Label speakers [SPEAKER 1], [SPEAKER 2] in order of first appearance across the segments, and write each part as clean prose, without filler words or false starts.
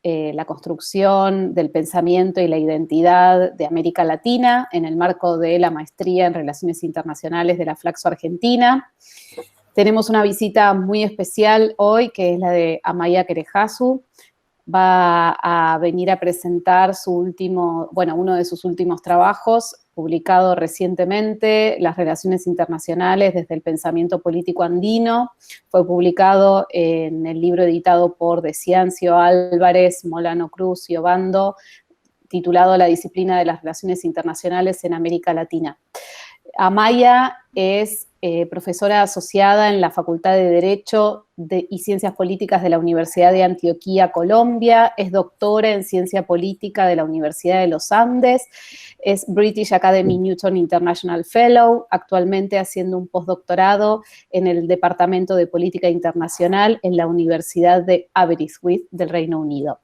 [SPEAKER 1] la construcción del pensamiento y la identidad de América Latina en el marco de la maestría en Relaciones Internacionales de la Flaxo Argentina. Tenemos una visita muy especial hoy, que es la de Amaya Querejasu. Va a venir a presentar uno de sus últimos trabajos, publicado recientemente, Las relaciones internacionales desde el pensamiento político andino. Fue publicado en el libro editado por De Ciancio, Álvarez, Molano Cruz y Obando, titulado La disciplina de las relaciones internacionales en América Latina. Amaya es profesora asociada en la Facultad de Derecho y Ciencias Políticas de la Universidad de Antioquia, Colombia, es doctora en Ciencia Política de la Universidad de los Andes, es British Academy Newton International Fellow, actualmente haciendo un postdoctorado en el Departamento de Política Internacional en la Universidad de Aberystwyth del Reino Unido.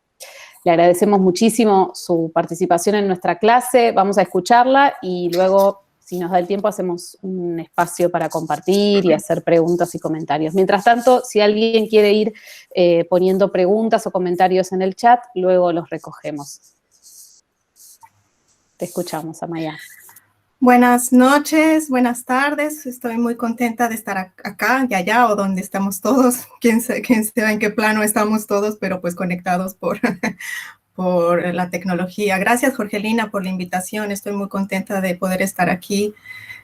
[SPEAKER 1] Le agradecemos muchísimo su participación en nuestra clase, vamos a escucharla y luego, si nos da el tiempo, hacemos un espacio para compartir y hacer preguntas y comentarios. Mientras tanto, si alguien quiere ir poniendo preguntas o comentarios en el chat, luego los recogemos. Te escuchamos, Amaya.
[SPEAKER 2] Buenas noches, buenas tardes. Estoy muy contenta de estar acá y allá, o donde estamos todos. Quién sabe en qué plano estamos todos, pero pues conectados por la tecnología. Gracias, Jorgelina, por la invitación. Estoy muy contenta de poder estar aquí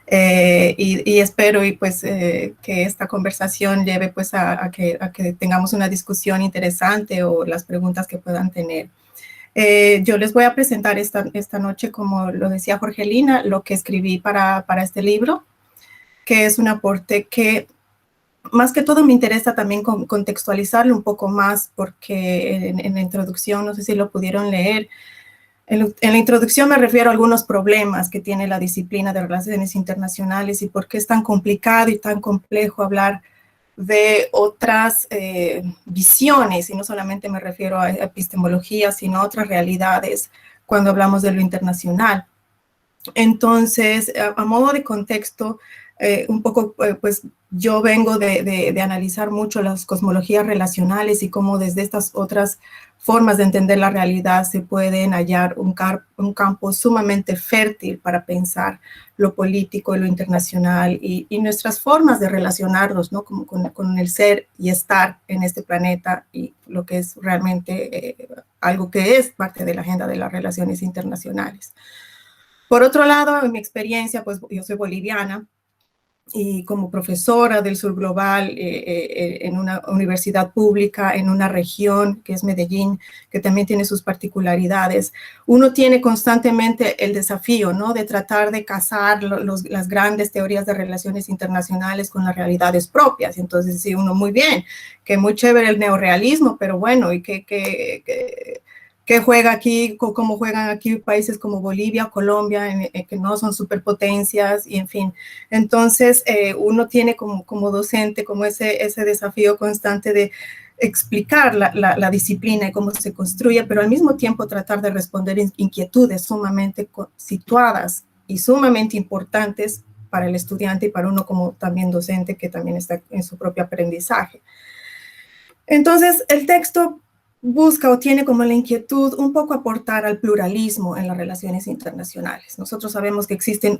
[SPEAKER 2] y espero que esta conversación lleve pues a que tengamos una discusión interesante o las preguntas que puedan tener. Yo les voy a presentar esta noche, como lo decía Jorgelina, lo que escribí para este libro, que es un aporte que más que todo me interesa también contextualizarlo un poco más, porque en la introducción, no sé si lo pudieron leer, en la introducción me refiero a algunos problemas que tiene la disciplina de relaciones internacionales y por qué es tan complicado y tan complejo hablar de otras visiones, y no solamente me refiero a epistemología, sino a otras realidades cuando hablamos de lo internacional. Entonces, a modo de contexto, un poco, pues yo vengo de analizar mucho las cosmologías relacionales y cómo desde estas otras formas de entender la realidad se pueden hallar un campo sumamente fértil para pensar lo político y lo internacional y nuestras formas de relacionarnos, ¿no? Como con el ser y estar en este planeta y lo que es realmente algo que es parte de la agenda de las relaciones internacionales. Por otro lado, en mi experiencia, pues yo soy boliviana y como profesora del sur global en una universidad pública, en una región que es Medellín, que también tiene sus particularidades, uno tiene constantemente el desafío, ¿no? De tratar de casar las grandes teorías de relaciones internacionales con las realidades propias. Entonces, sí, uno muy bien, que muy chévere el neorrealismo, pero bueno, y que juega aquí, como juegan aquí países como Bolivia, Colombia, que no son superpotencias, y en fin. Entonces, uno tiene como docente como ese desafío constante de explicar la disciplina y cómo se construye, pero al mismo tiempo tratar de responder inquietudes sumamente situadas y sumamente importantes para el estudiante y para uno como también docente que también está en su propio aprendizaje. Entonces, el texto busca o tiene como la inquietud un poco aportar al pluralismo en las relaciones internacionales. Nosotros sabemos que existen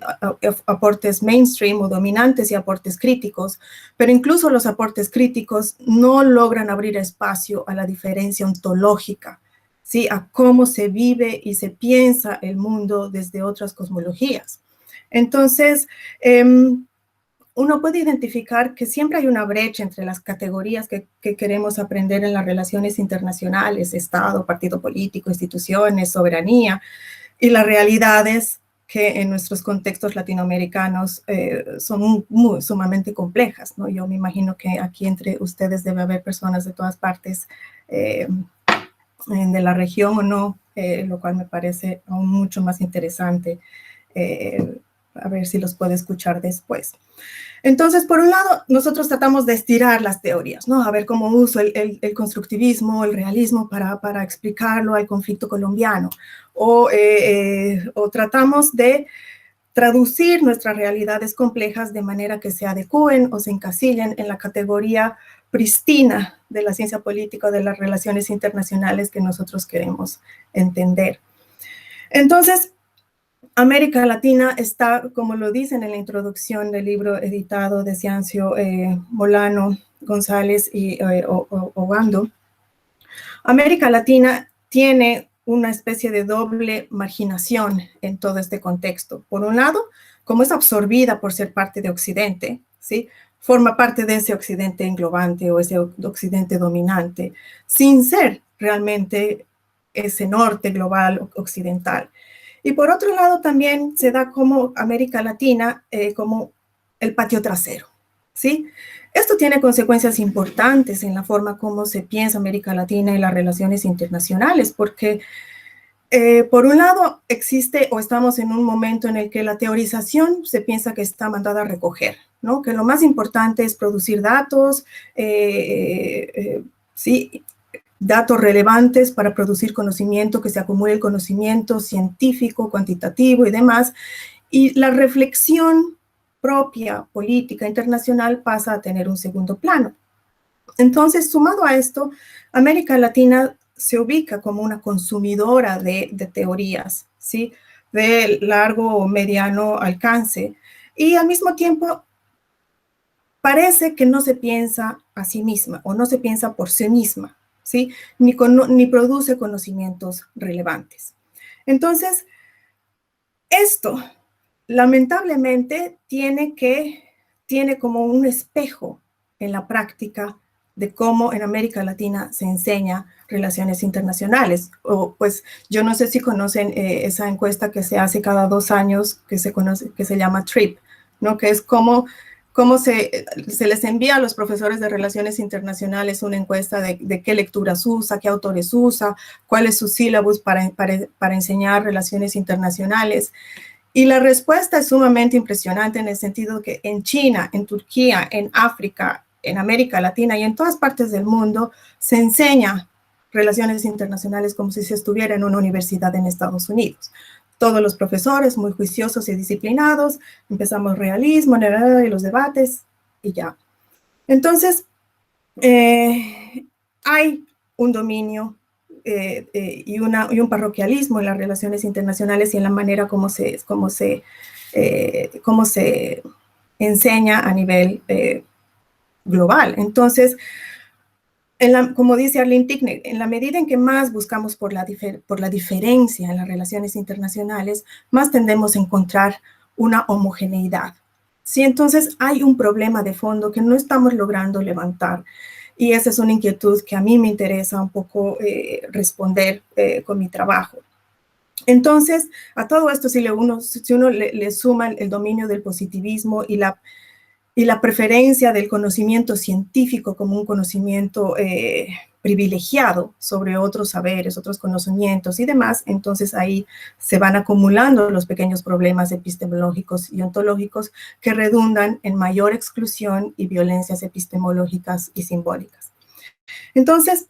[SPEAKER 2] aportes mainstream o dominantes y aportes críticos, pero incluso los aportes críticos no logran abrir espacio a la diferencia ontológica, ¿sí? A cómo se vive y se piensa el mundo desde otras cosmologías. Entonces, uno puede identificar que siempre hay una brecha entre las categorías que queremos aprender en las relaciones internacionales, Estado, partido político, instituciones, soberanía, y las realidades que en nuestros contextos latinoamericanos son sumamente complejas, ¿no? Yo me imagino que aquí entre ustedes debe haber personas de todas partes de la región o no, lo cual me parece aún mucho más interesante. A ver si los puedo escuchar después. Entonces, por un lado, nosotros tratamos de estirar las teorías, ¿no? A ver cómo uso el constructivismo, el realismo para explicarlo al conflicto colombiano. O tratamos de traducir nuestras realidades complejas de manera que se adecúen o se encasillen en la categoría pristina de la ciencia política o de las relaciones internacionales que nosotros queremos entender. Entonces, América Latina está, como lo dicen en la introducción del libro editado de Ciancio Molano, González y Obando, América Latina tiene una especie de doble marginación en todo este contexto. Por un lado, como es absorbida por ser parte de Occidente, ¿sí?, forma parte de ese Occidente englobante o ese Occidente dominante, sin ser realmente ese norte global occidental. Y por otro lado, también se da como América Latina como el patio trasero, ¿sí? Esto tiene consecuencias importantes en la forma como se piensa América Latina y las relaciones internacionales, porque por un lado existe o estamos en un momento en el que la teorización se piensa que está mandada a recoger, ¿no? Que lo más importante es producir datos, sí, datos relevantes para producir conocimiento, que se acumule el conocimiento científico, cuantitativo y demás, y la reflexión propia, política, internacional, pasa a tener un segundo plano. Entonces, sumado a esto, América Latina se ubica como una consumidora de teorías, ¿sí?, de largo o mediano alcance, y al mismo tiempo parece que no se piensa a sí misma o no se piensa por sí misma, ¿sí?, ni produce conocimientos relevantes. Entonces, esto lamentablemente tiene como un espejo en la práctica de cómo en América Latina se enseña relaciones internacionales. O, pues, yo no sé si conocen esa encuesta que se hace cada 2 años, que se llama TRIP, ¿no? Que es cómo se les envía a los profesores de relaciones internacionales una encuesta de qué lecturas usa, qué autores usa, cuál es su sílabus para enseñar relaciones internacionales. Y la respuesta es sumamente impresionante en el sentido que en China, en Turquía, en África, en América Latina y en todas partes del mundo se enseña relaciones internacionales como si se estuviera en una universidad en Estados Unidos. Todos los profesores muy juiciosos y disciplinados, empezamos realismo, y los debates y ya. Entonces, hay un dominio y un parroquialismo en las relaciones internacionales y en la manera como se enseña a nivel global. Entonces, como dice Arlene Tickner, en la medida en que más buscamos por la diferencia en las relaciones internacionales, más tendemos a encontrar una homogeneidad. Sí, entonces hay un problema de fondo que no estamos logrando levantar. Y esa es una inquietud que a mí me interesa un poco responder con mi trabajo. Entonces, a todo esto, si uno le suma el dominio del positivismo y la preferencia del conocimiento científico como un conocimiento privilegiado sobre otros saberes, otros conocimientos y demás, entonces ahí se van acumulando los pequeños problemas epistemológicos y ontológicos que redundan en mayor exclusión y violencias epistemológicas y simbólicas. Entonces,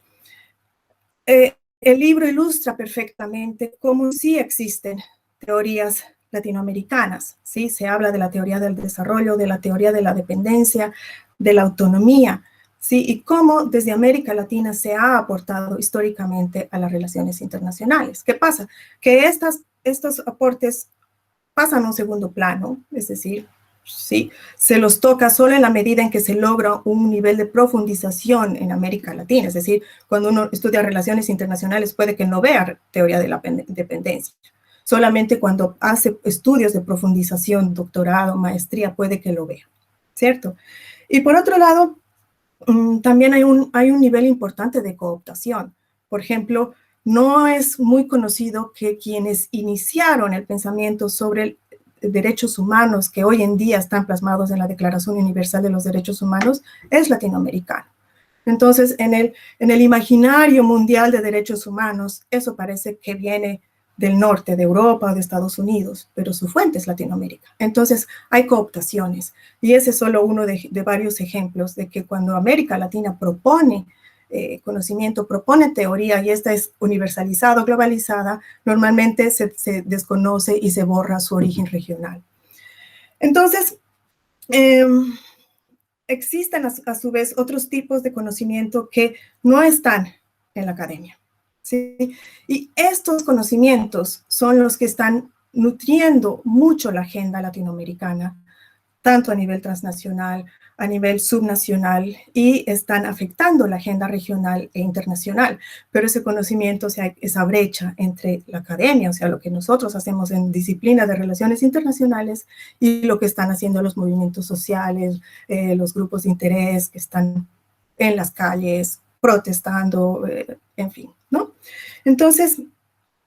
[SPEAKER 2] el libro ilustra perfectamente cómo sí existen teorías latinoamericanas, ¿sí? Se habla de la teoría del desarrollo, de la teoría de la dependencia, de la autonomía, ¿sí? Y cómo desde América Latina se ha aportado históricamente a las relaciones internacionales. ¿Qué pasa? Que estos aportes pasan a un segundo plano, es decir, ¿sí? Se los toca solo en la medida en que se logra un nivel de profundización en América Latina, es decir, cuando uno estudia relaciones internacionales puede que no vea teoría de la dependencia. Solamente cuando hace estudios de profundización, doctorado, maestría, puede que lo vea, ¿cierto? Y por otro lado, también hay un nivel importante de cooptación. Por ejemplo, no es muy conocido que quienes iniciaron el pensamiento sobre derechos humanos que hoy en día están plasmados en la Declaración Universal de los Derechos Humanos es latinoamericano. Entonces, en el imaginario mundial de derechos humanos, eso parece que viene del norte, de Europa o de Estados Unidos, pero su fuente es Latinoamérica. Entonces, hay cooptaciones, y ese es solo uno de varios ejemplos de que cuando América Latina propone conocimiento, propone teoría, y esta es universalizada o globalizada, normalmente se desconoce y se borra su origen regional. Entonces, existen a su vez otros tipos de conocimiento que no están en la academia, ¿sí? Y estos conocimientos son los que están nutriendo mucho la agenda latinoamericana, tanto a nivel transnacional, a nivel subnacional, y están afectando la agenda regional e internacional. Pero ese conocimiento, o sea, esa brecha entre la academia, o sea, lo que nosotros hacemos en disciplina de relaciones internacionales y lo que están haciendo los movimientos sociales, los grupos de interés que están en las calles protestando, en fin, ¿no? Entonces,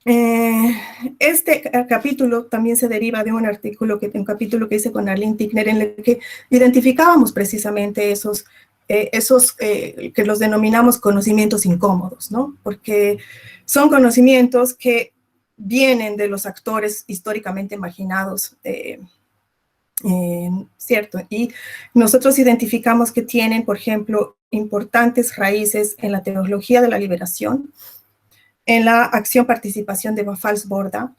[SPEAKER 2] este capítulo también se deriva de un capítulo que hice con Arlene Tickner, en el que identificábamos precisamente esos que los denominamos conocimientos incómodos, ¿no? Porque son conocimientos que vienen de los actores históricamente marginados, ¿cierto? Y nosotros identificamos que tienen, por ejemplo, importantes raíces en la teología de la liberación, en la acción-participación de Bafals Borda,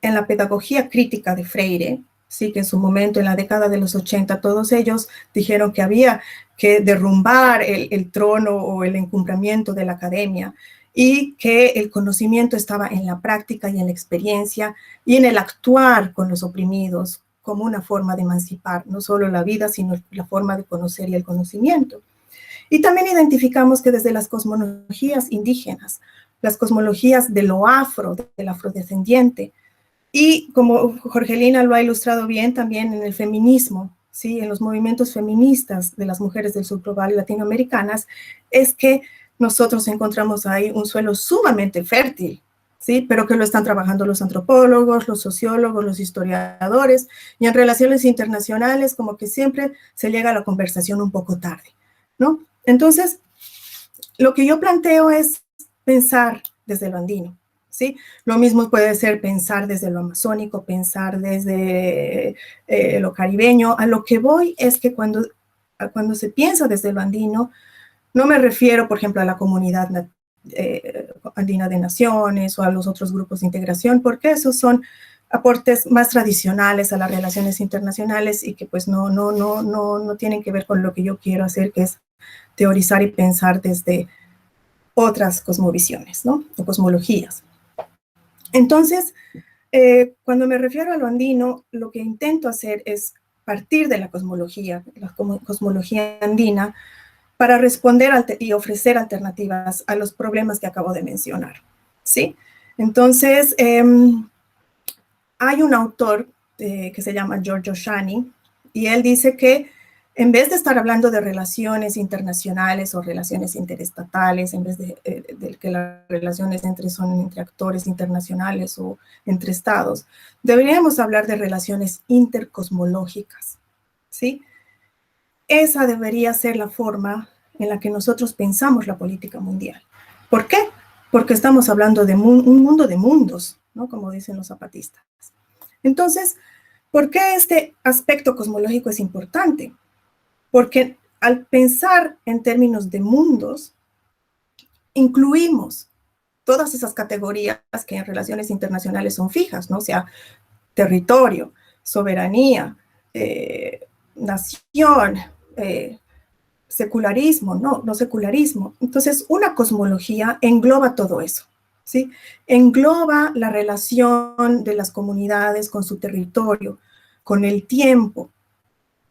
[SPEAKER 2] en la pedagogía crítica de Freire, sí, que en su momento, en la década de los 80, todos ellos dijeron que había que derrumbar el trono o el encumbramiento de la academia y que el conocimiento estaba en la práctica y en la experiencia y en el actuar con los oprimidos como una forma de emancipar no solo la vida, sino la forma de conocer y el conocimiento. Y también identificamos que desde las cosmologías indígenas, las cosmologías de lo afro, del afrodescendiente, y como Jorgelina lo ha ilustrado bien también en el feminismo, ¿sí? En los movimientos feministas de las mujeres del sur global latinoamericanas, es que nosotros encontramos ahí un suelo sumamente fértil, ¿sí? Pero que lo están trabajando los antropólogos, los sociólogos, los historiadores, y en relaciones internacionales como que siempre se llega a la conversación un poco tarde, ¿no? Entonces, lo que yo planteo es pensar desde lo andino, ¿sí? Lo mismo puede ser pensar desde lo amazónico, pensar desde lo caribeño. A lo que voy es que cuando se piensa desde lo andino, no me refiero, por ejemplo, a la comunidad andina de naciones o a los otros grupos de integración, porque esos son aportes más tradicionales a las relaciones internacionales y que pues no tienen que ver con lo que yo quiero hacer, que es teorizar y pensar desde otras cosmovisiones, ¿no? O cosmologías. Entonces, cuando me refiero a lo andino, lo que intento hacer es partir de la cosmología andina, para responder y ofrecer alternativas a los problemas que acabo de mencionar, ¿sí? Entonces, hay un autor que se llama Giorgio Shani, y él dice que en vez de estar hablando de relaciones internacionales o relaciones interestatales, en vez de que las relaciones son entre actores internacionales o entre estados, deberíamos hablar de relaciones intercosmológicas, ¿sí? Esa debería ser la forma en la que nosotros pensamos la política mundial. ¿Por qué? Porque estamos hablando de un mundo de mundos, ¿no? Como dicen los zapatistas. Entonces, ¿por qué este aspecto cosmológico es importante? Porque al pensar en términos de mundos, incluimos todas esas categorías que en relaciones internacionales son fijas, ¿no? O sea, territorio, soberanía, nación, secularismo, no secularismo. Entonces, una cosmología engloba todo eso, ¿sí? Engloba la relación de las comunidades con su territorio, con el tiempo,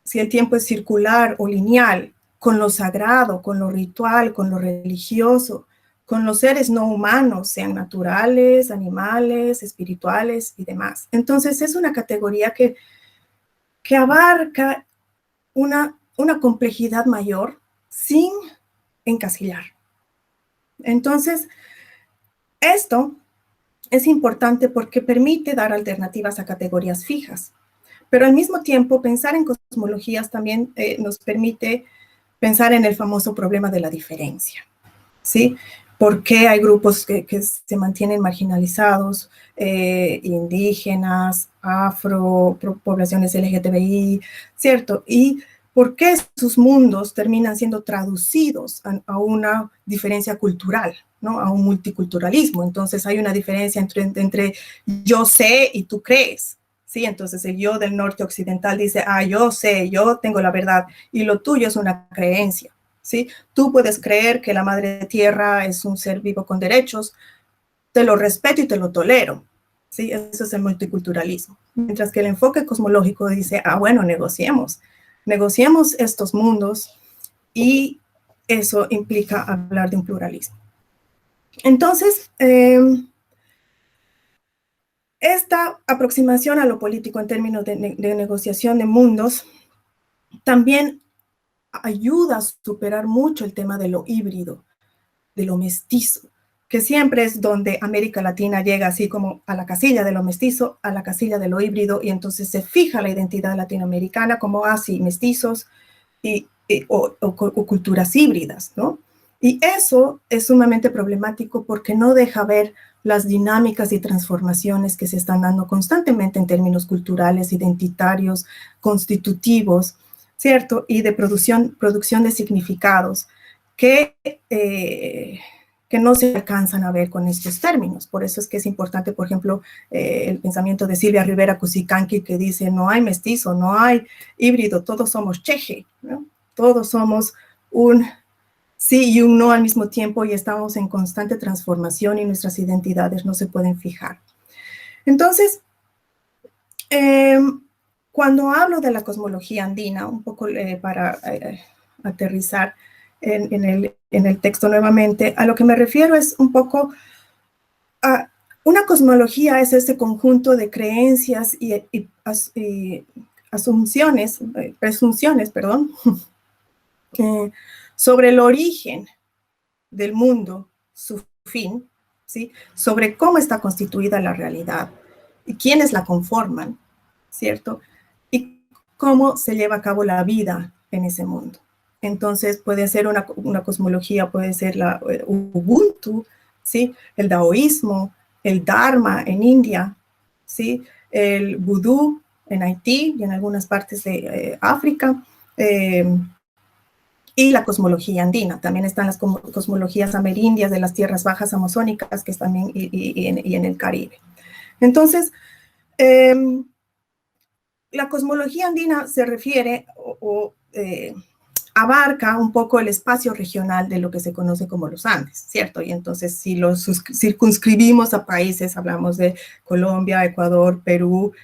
[SPEAKER 2] si el tiempo es circular o lineal, con lo sagrado, con lo ritual, con lo religioso, con los seres no humanos, sean naturales, animales, espirituales y demás. Entonces, es una categoría que abarca una complejidad mayor sin encasillar. Entonces, esto es importante porque permite dar alternativas a categorías fijas, pero al mismo tiempo pensar en cosmologías también nos permite pensar en el famoso problema de la diferencia, ¿sí? ¿Por qué hay grupos que se mantienen marginalizados, indígenas, afro, poblaciones LGTBI, ¿cierto? Y ¿por qué sus mundos terminan siendo traducidos a una diferencia cultural, ¿no? A un multiculturalismo? Entonces hay una diferencia entre yo sé y tú crees, ¿sí? Entonces el yo del norte occidental dice, ah, yo sé, yo tengo la verdad, y lo tuyo es una creencia, ¿sí? Tú puedes creer que la madre tierra es un ser vivo con derechos, te lo respeto y te lo tolero, ¿sí? Eso es el multiculturalismo. Mientras que el enfoque cosmológico dice, ah, bueno, negociemos estos mundos, y eso implica hablar de un pluralismo. Entonces, esta aproximación a lo político en términos de negociación de mundos también ayuda a superar mucho el tema de lo híbrido, de lo mestizo, que siempre es donde América Latina llega así como a la casilla de lo mestizo, a la casilla de lo híbrido, y entonces se fija la identidad latinoamericana como así mestizos o culturas híbridas, ¿no? Y eso es sumamente problemático porque no deja ver las dinámicas y transformaciones que se están dando constantemente en términos culturales, identitarios, constitutivos, ¿cierto? Y de producción de significados que no se alcanzan a ver con estos términos. Por eso es que es importante, por ejemplo, el pensamiento de Silvia Rivera Cusicanqui, que dice, no hay mestizo, no hay híbrido, todos somos cheje, ¿no? Todos somos un sí y un no al mismo tiempo, y estamos en constante transformación y nuestras identidades no se pueden fijar. Entonces, cuando hablo de la cosmología andina, un poco para aterrizar en el texto nuevamente, a lo que me refiero es un poco a una cosmología es ese conjunto de creencias y presunciones, sobre el origen del mundo, su fin, ¿sí? Sobre cómo está constituida la realidad y quiénes la conforman, ¿cierto? Y cómo se lleva a cabo la vida en ese mundo. Entonces puede ser una cosmología, puede ser la Ubuntu, ¿sí? El daoísmo, el Dharma en India, ¿sí? El vudú en Haití y en algunas partes de África, y la cosmología andina. También están las cosmologías amerindias de las tierras bajas amazónicas, que están y en el Caribe. Entonces, la cosmología andina se refiere abarca un poco el espacio regional de lo que se conoce como los Andes, ¿cierto? Y entonces, si los circunscribimos a países, hablamos de Colombia, Ecuador, Perú,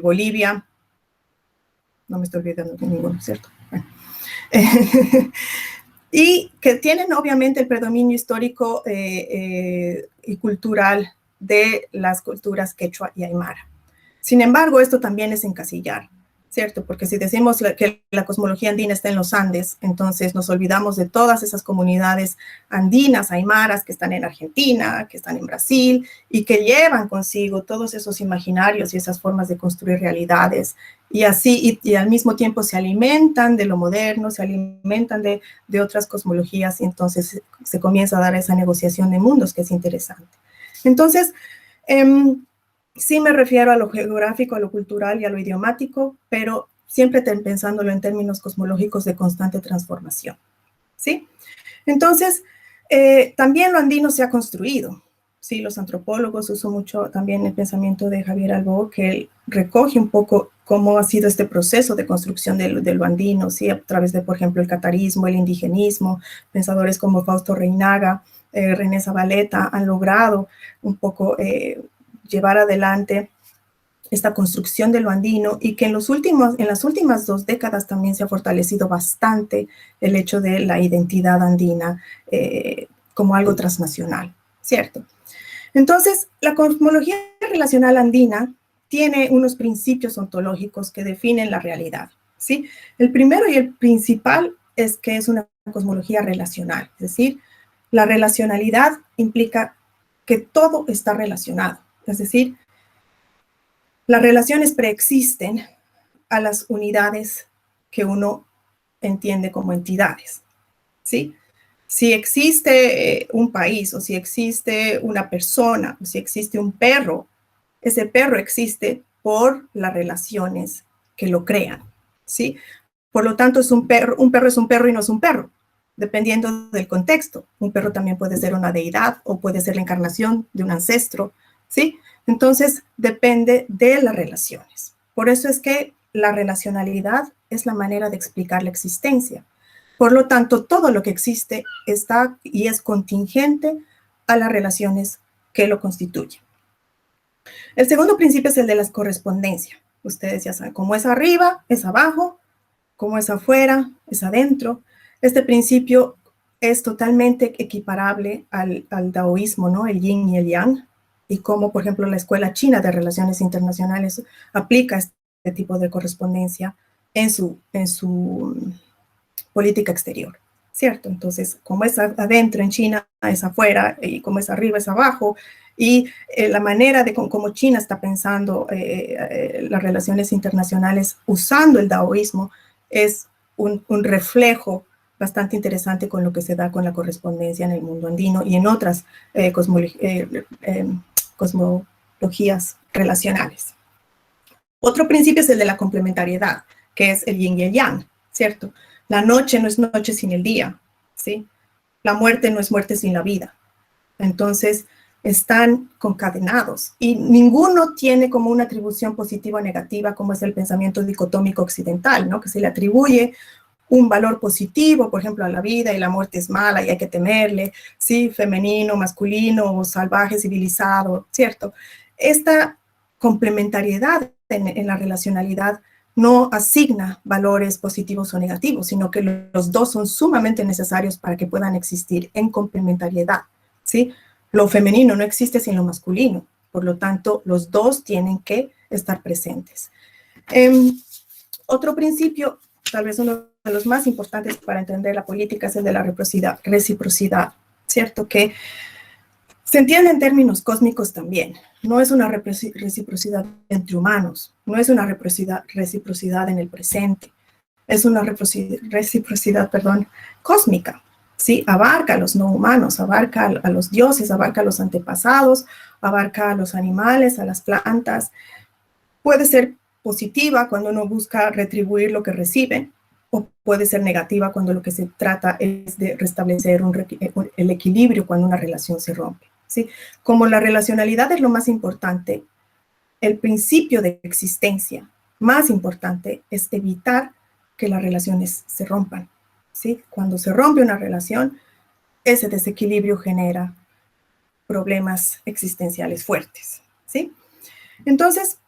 [SPEAKER 2] Bolivia, no me estoy olvidando de ninguno, ¿cierto? Bueno. Y que tienen obviamente el predominio histórico y cultural de las culturas quechua y aymara. Sin embargo, esto también es encasillar, ¿cierto? Porque si decimos que la cosmología andina está en los Andes, entonces nos olvidamos de todas esas comunidades andinas, aymaras, que están en Argentina, que están en Brasil, y que llevan consigo todos esos imaginarios y esas formas de construir realidades, y así, y al mismo tiempo se alimentan de lo moderno, se alimentan de otras cosmologías, y entonces se comienza a dar esa negociación de mundos que es interesante. Entonces, sí me refiero a lo geográfico, a lo cultural y a lo idiomático, pero siempre pensándolo en términos cosmológicos de constante transformación, ¿sí? Entonces, también lo andino se ha construido, ¿sí? Los antropólogos usan mucho también el pensamiento de Javier Albó, que él recoge un poco cómo ha sido este proceso de construcción de lo andino, ¿sí? A través de, por ejemplo, el catarismo, el indigenismo, pensadores como Fausto Reinaga, René Zabaleta han logrado un poco llevar adelante esta construcción de lo andino, y que en las últimas 2 décadas también se ha fortalecido bastante el hecho de la identidad andina como algo transnacional, ¿cierto? Entonces, la cosmología relacional andina tiene unos principios ontológicos que definen la realidad, ¿sí? El primero y el principal es que es una cosmología relacional, es decir, la relacionalidad implica que todo está relacionado. Es decir, las relaciones preexisten a las unidades que uno entiende como entidades, ¿sí? Si existe un país, o si existe una persona, o si existe un perro, ese perro existe por las relaciones que lo crean, ¿sí? Por lo tanto, es un perro es un perro y no es un perro, dependiendo del contexto. Un perro también puede ser una deidad o puede ser la encarnación de un ancestro, ¿sí? Entonces, depende de las relaciones. Por eso es que la relacionalidad es la manera de explicar la existencia. Por lo tanto, todo lo que existe está y es contingente a las relaciones que lo constituyen. El segundo principio es el de la correspondencia. Ustedes ya saben, como es arriba, es abajo, como es afuera, es adentro. Este principio es totalmente equiparable al taoísmo, ¿no? El yin y el yang, y cómo, por ejemplo, la Escuela China de Relaciones Internacionales aplica este tipo de correspondencia en su política exterior, ¿cierto? Entonces, como es adentro en China, es afuera, y como es arriba, es abajo, y la manera de cómo China está pensando las relaciones internacionales usando el taoísmo es un reflejo bastante interesante con lo que se da con la correspondencia en el mundo andino y en otras cosmologías relacionales. Otro principio es el de la complementariedad, que es el yin y el yang, ¿cierto? La noche no es noche sin el día, ¿sí? La muerte no es muerte sin la vida. Entonces, están concadenados y ninguno tiene como una atribución positiva o negativa, como es el pensamiento dicotómico occidental, ¿no? Que se le atribuye un valor positivo, por ejemplo, a la vida, y la muerte es mala y hay que temerle, ¿sí? Femenino, masculino, salvaje, civilizado, ¿cierto? Esta complementariedad en la relacionalidad no asigna valores positivos o negativos, sino que los dos son sumamente necesarios para que puedan existir en complementariedad, ¿sí? Lo femenino no existe sin lo masculino, por lo tanto, los dos tienen que estar presentes. Otro principio, tal vez uno de los más importantes para entender la política, es el de la reciprocidad, ¿cierto? Que se entiende en términos cósmicos también. No es una reciprocidad entre humanos, no es una reciprocidad en el presente, es una reciprocidad, cósmica, ¿sí? Abarca a los no humanos, abarca a los dioses, abarca a los antepasados, abarca a los animales, a las plantas. Puede ser positiva cuando uno busca retribuir lo que recibe, o puede ser negativa cuando lo que se trata es de restablecer el equilibrio cuando una relación se rompe, ¿sí? Como la relacionalidad es lo más importante, el principio de existencia más importante es evitar que las relaciones se rompan, ¿sí? Cuando se rompe una relación, ese desequilibrio genera problemas existenciales fuertes, ¿sí? Entonces,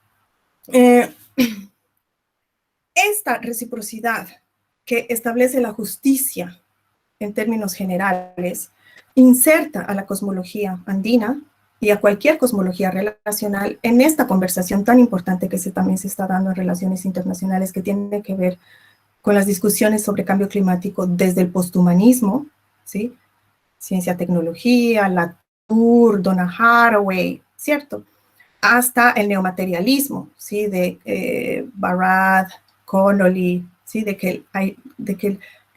[SPEAKER 2] esta reciprocidad que establece la justicia en términos generales, inserta a la cosmología andina y a cualquier cosmología relacional en esta conversación tan importante que también se está dando en relaciones internacionales, que tiene que ver con las discusiones sobre cambio climático desde el posthumanismo, ¿sí? Ciencia, tecnología, Latour, Donna Haraway, ¿cierto? Hasta el neomaterialismo, ¿sí? De Barad, Connolly, ¿sí? De que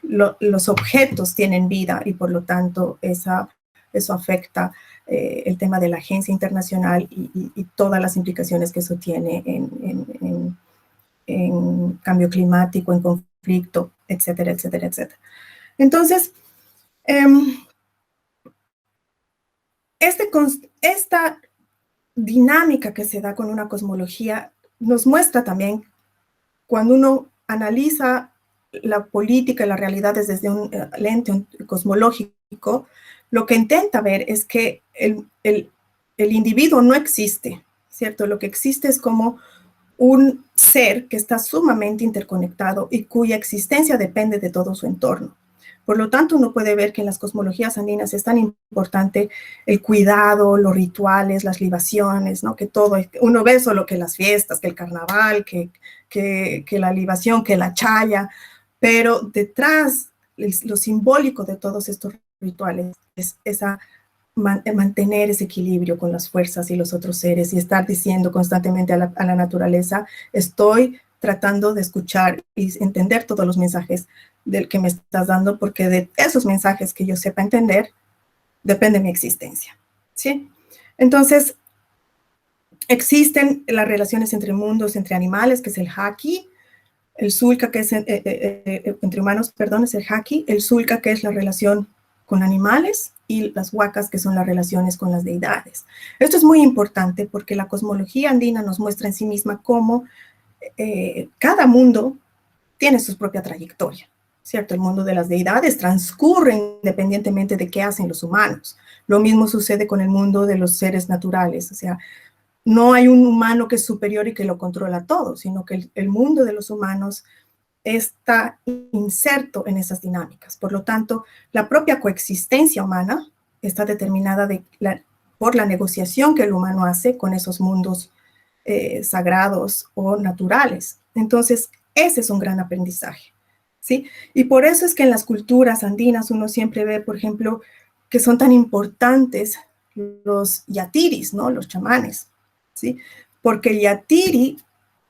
[SPEAKER 2] los objetos tienen vida y por lo tanto eso afecta el tema de la agencia internacional y todas las implicaciones que eso tiene en cambio climático, en conflicto, etcétera, etcétera, etcétera. Entonces, esta dinámica que se da con una cosmología nos muestra también, cuando uno analiza la política y las realidades desde un lente cosmológico, lo que intenta ver es que el individuo no existe, ¿cierto? Lo que existe es como un ser que está sumamente interconectado y cuya existencia depende de todo su entorno. Por lo tanto, uno puede ver que en las cosmologías andinas es tan importante el cuidado, los rituales, las libaciones, ¿no? Que todo, uno ve solo que las fiestas, que el carnaval, que la libación, que la chaya, pero detrás, lo simbólico de todos estos rituales es mantener ese equilibrio con las fuerzas y los otros seres y estar diciendo constantemente a la naturaleza, estoy tratando de escuchar y entender todos los mensajes del que me estás dando, porque de esos mensajes que yo sepa entender, depende mi existencia, ¿sí? Entonces, existen las relaciones entre mundos, entre animales, que es el haki, el sulka, que es entre humanos, perdón, es el haki, el sulka, que es la relación con animales, y las huacas, que son las relaciones con las deidades. Esto es muy importante porque la cosmología andina nos muestra en sí misma cómo cada mundo tiene su propia trayectoria, ¿cierto? El mundo de las deidades transcurre independientemente de qué hacen los humanos. Lo mismo sucede con el mundo de los seres naturales, o sea, no hay un humano que es superior y que lo controla todo, sino que el mundo de los humanos está inserto en esas dinámicas. Por lo tanto, la propia coexistencia humana está determinada por la negociación que el humano hace con esos mundos sagrados o naturales. Entonces, ese es un gran aprendizaje, ¿sí? Y por eso es que en las culturas andinas uno siempre ve, por ejemplo, que son tan importantes los yatiris, ¿no? Los chamanes, ¿sí? Porque el yatiri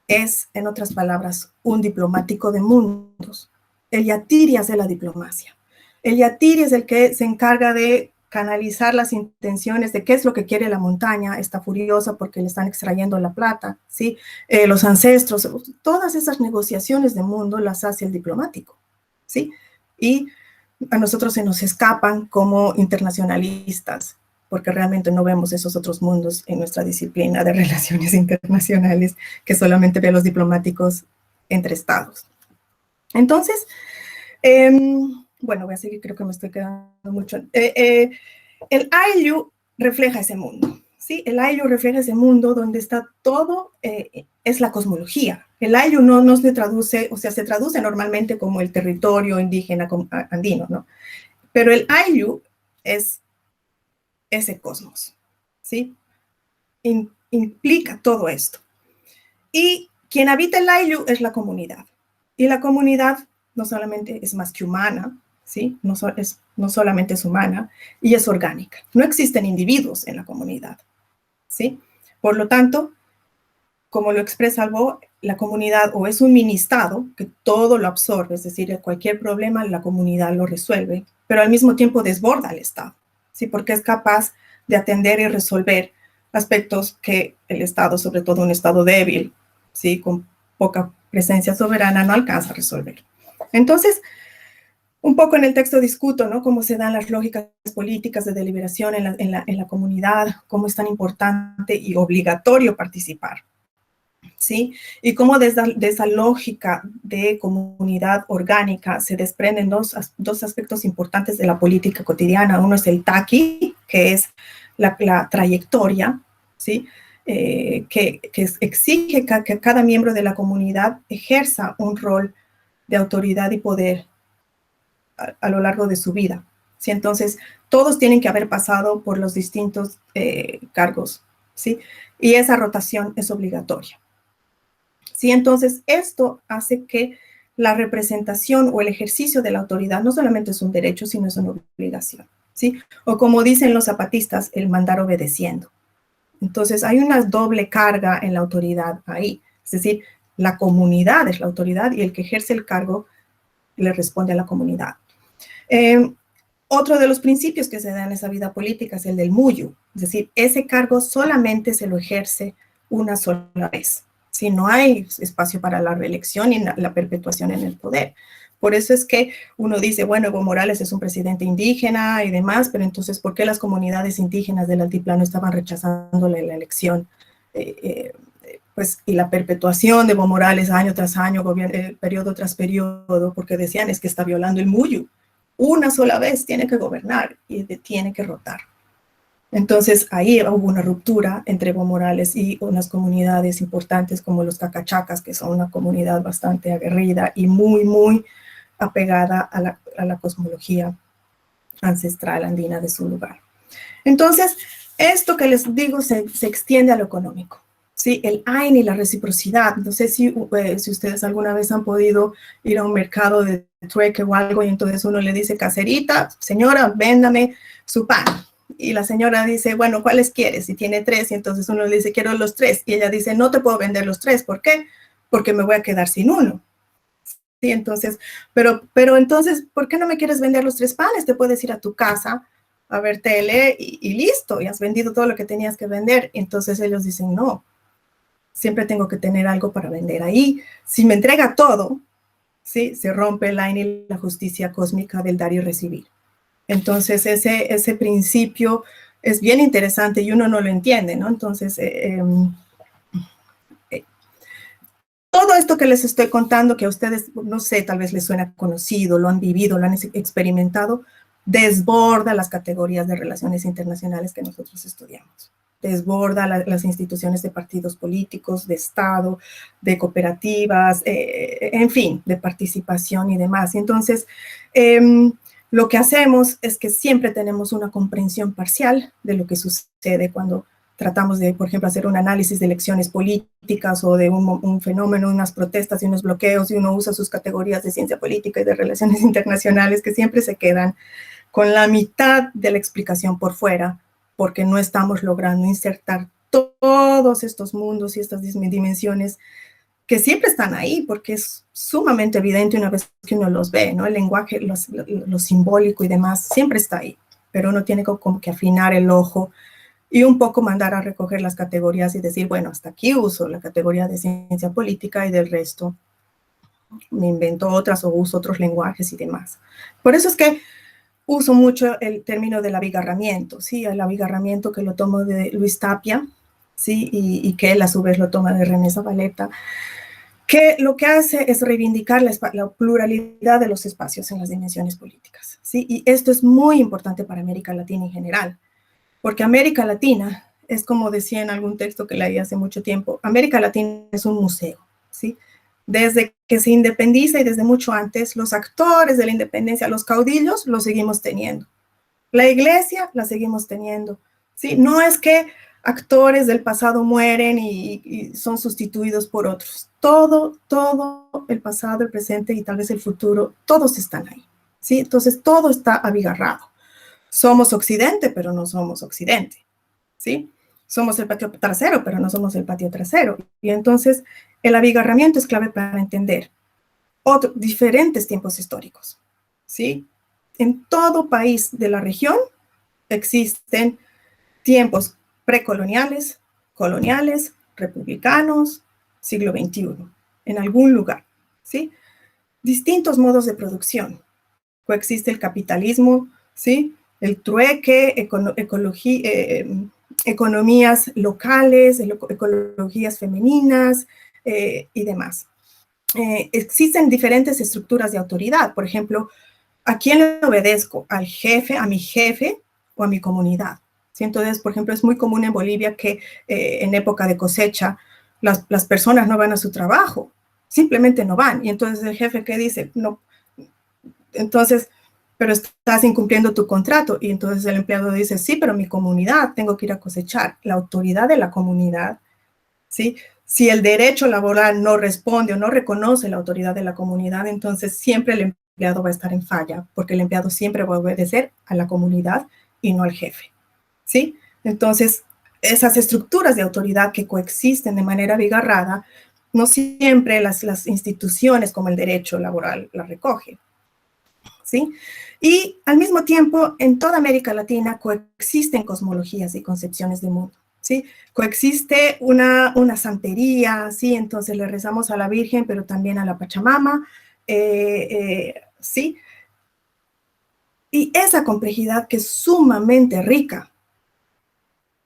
[SPEAKER 2] es, en otras palabras, un diplomático de mundos. El yatiri hace la diplomacia. El yatiri es el que se encarga de canalizar las intenciones de qué es lo que quiere la montaña, está furiosa porque le están extrayendo la plata, ¿sí? Los ancestros, todas esas negociaciones de mundo las hace el diplomático, ¿sí? Y a nosotros se nos escapan como internacionalistas, porque realmente no vemos esos otros mundos en nuestra disciplina de relaciones internacionales, que solamente ve a los diplomáticos entre estados. Entonces, bueno, voy a seguir, creo que me estoy quedando mucho. El Ayllu refleja ese mundo, ¿sí? El Ayllu refleja ese mundo donde está todo, es la cosmología. El Ayllu no se traduce, o sea, se traduce normalmente como el territorio indígena andino, ¿no? Pero el Ayllu es ese cosmos, ¿sí? Implica todo esto. Y quien habita el Ayllu es la comunidad. Y la comunidad no solamente es más que humana, ¿sí? No solamente es humana, y es orgánica. No existen individuos en la comunidad, ¿sí? Por lo tanto, como lo expresa Albo, la comunidad o es un mini-estado que todo lo absorbe, es decir, cualquier problema la comunidad lo resuelve, pero al mismo tiempo desborda al Estado, ¿sí? Porque es capaz de atender y resolver aspectos que el Estado, sobre todo un Estado débil, ¿sí? Con poca presencia soberana, no alcanza a resolver. Entonces, un poco en el texto discuto, ¿no? Cómo se dan las lógicas políticas de deliberación en la comunidad, cómo es tan importante y obligatorio participar, ¿sí? Y cómo desde esa lógica de comunidad orgánica se desprenden dos aspectos importantes de la política cotidiana. Uno es el taqui, que es la trayectoria, ¿sí? Que exige que cada miembro de la comunidad ejerza un rol de autoridad y poder a lo largo de su vida, ¿sí? Entonces, todos tienen que haber pasado por los distintos cargos, ¿sí? Y esa rotación es obligatoria. ¿Sí? Entonces, esto hace que la representación o el ejercicio de la autoridad no solamente es un derecho, sino es una obligación, ¿sí? O como dicen los zapatistas, el mandar obedeciendo. Entonces, hay una doble carga en la autoridad ahí. Es decir, la comunidad es la autoridad y el que ejerce el cargo le responde a la comunidad. Otro de los principios que se da en esa vida política es el del muyu. Es decir, ese cargo solamente se lo ejerce una sola vez. Si no hay espacio para la reelección y la perpetuación en el poder. Por eso es que uno dice, bueno, Evo Morales es un presidente indígena y demás, pero entonces, ¿por qué las comunidades indígenas del altiplano estaban rechazándole la elección? Pues, y la perpetuación de Evo Morales año tras año, periodo tras periodo, porque decían, es que está violando el muyu. Una sola vez tiene que gobernar y tiene que rotar. Entonces, ahí hubo una ruptura entre Evo Morales y unas comunidades importantes como los cacachacas, que son una comunidad bastante aguerrida y muy, muy apegada a la cosmología ancestral andina de su lugar. Entonces, esto que les digo se extiende a lo económico, ¿sí? El AIN y la reciprocidad. No sé si ustedes alguna vez han podido ir a un mercado de trueque o algo y entonces uno le dice, caserita, señora, véndame su pan. Y la señora dice, bueno, ¿cuáles quieres? Y tiene 3, y entonces uno le dice, quiero los 3. Y ella dice, no te puedo vender los 3. ¿Por qué? Porque me voy a quedar sin uno. Sí, entonces, pero entonces, ¿por qué no me quieres vender los 3 panes? Te puedes ir a tu casa a ver tele y listo, y has vendido todo lo que tenías que vender. Entonces ellos dicen, no, siempre tengo que tener algo para vender ahí. Si me entrega todo, ¿sí? Se rompe la justicia cósmica del dar y recibir. Entonces, ese principio es bien interesante y uno no lo entiende, ¿no? Entonces, todo esto que les estoy contando, que a ustedes, no sé, tal vez les suena conocido, lo han vivido, lo han experimentado, desborda las categorías de relaciones internacionales que nosotros estudiamos. Desborda las instituciones de partidos políticos, de Estado, de cooperativas, en fin, de participación y demás. Entonces, lo que hacemos es que siempre tenemos una comprensión parcial de lo que sucede cuando tratamos de, por ejemplo, hacer un análisis de elecciones políticas o de un fenómeno, unas protestas y unos bloqueos, y uno usa sus categorías de ciencia política y de relaciones internacionales que siempre se quedan con la mitad de la explicación por fuera, porque no estamos logrando insertar todos estos mundos y estas dimensiones que siempre están ahí, porque es sumamente evidente una vez que uno los ve, ¿no? El lenguaje, lo simbólico y demás, siempre está ahí, pero uno tiene como que afinar el ojo y un poco mandar a recoger las categorías y decir, bueno, hasta aquí uso la categoría de ciencia política y del resto me invento otras o uso otros lenguajes y demás. Por eso es que uso mucho el término del abigarramiento, ¿sí? El abigarramiento que lo tomo de Luis Tapia, ¿sí? Y que él a su vez lo toma de René Zavaleta, que lo que hace es reivindicar la pluralidad de los espacios en las dimensiones políticas, ¿sí? Y esto es muy importante para América Latina en general, porque América Latina es, como decía en algún texto que leí hace mucho tiempo, América Latina es un museo, ¿sí? Desde que se independiza y desde mucho antes, los actores de la independencia, los caudillos, los seguimos teniendo. La iglesia la seguimos teniendo, ¿sí? No es que actores del pasado mueren y son sustituidos por otros. Todo el pasado, el presente y tal vez el futuro, todos están ahí, ¿sí? Entonces, todo está abigarrado. Somos Occidente, pero no somos Occidente, ¿sí? Somos el patio trasero, pero no somos el patio trasero. Y entonces, el abigarramiento es clave para entender diferentes tiempos históricos, ¿sí? En todo país de la región existen tiempos precoloniales, coloniales, republicanos, siglo XXI, en algún lugar, ¿sí? Distintos modos de producción. Coexiste el capitalismo, ¿sí? El trueque, economías locales, ecologías femeninas y demás. Existen diferentes estructuras de autoridad. Por ejemplo, ¿a quién le obedezco? ¿Al jefe, a mi jefe o a mi comunidad? ¿Sí? Entonces, por ejemplo, es muy común en Bolivia que en época de cosecha las personas no van a su trabajo, simplemente no van. Y entonces el jefe, ¿qué dice? No. Entonces, pero estás incumpliendo tu contrato. Y entonces el empleado dice, sí, pero mi comunidad, tengo que ir a cosechar. La autoridad de la comunidad, ¿sí? Si el derecho laboral no responde o no reconoce la autoridad de la comunidad, entonces siempre el empleado va a estar en falla, porque el empleado siempre va a obedecer a la comunidad y no al jefe, ¿sí? Entonces, esas estructuras de autoridad que coexisten de manera abigarrada, no siempre las instituciones como el derecho laboral las recogen, ¿sí? Y al mismo tiempo, en toda América Latina coexisten cosmologías y concepciones de mundo, ¿sí? Coexiste una santería, ¿sí? Entonces le rezamos a la Virgen, pero también a la Pachamama, ¿sí? Y esa complejidad que es sumamente rica,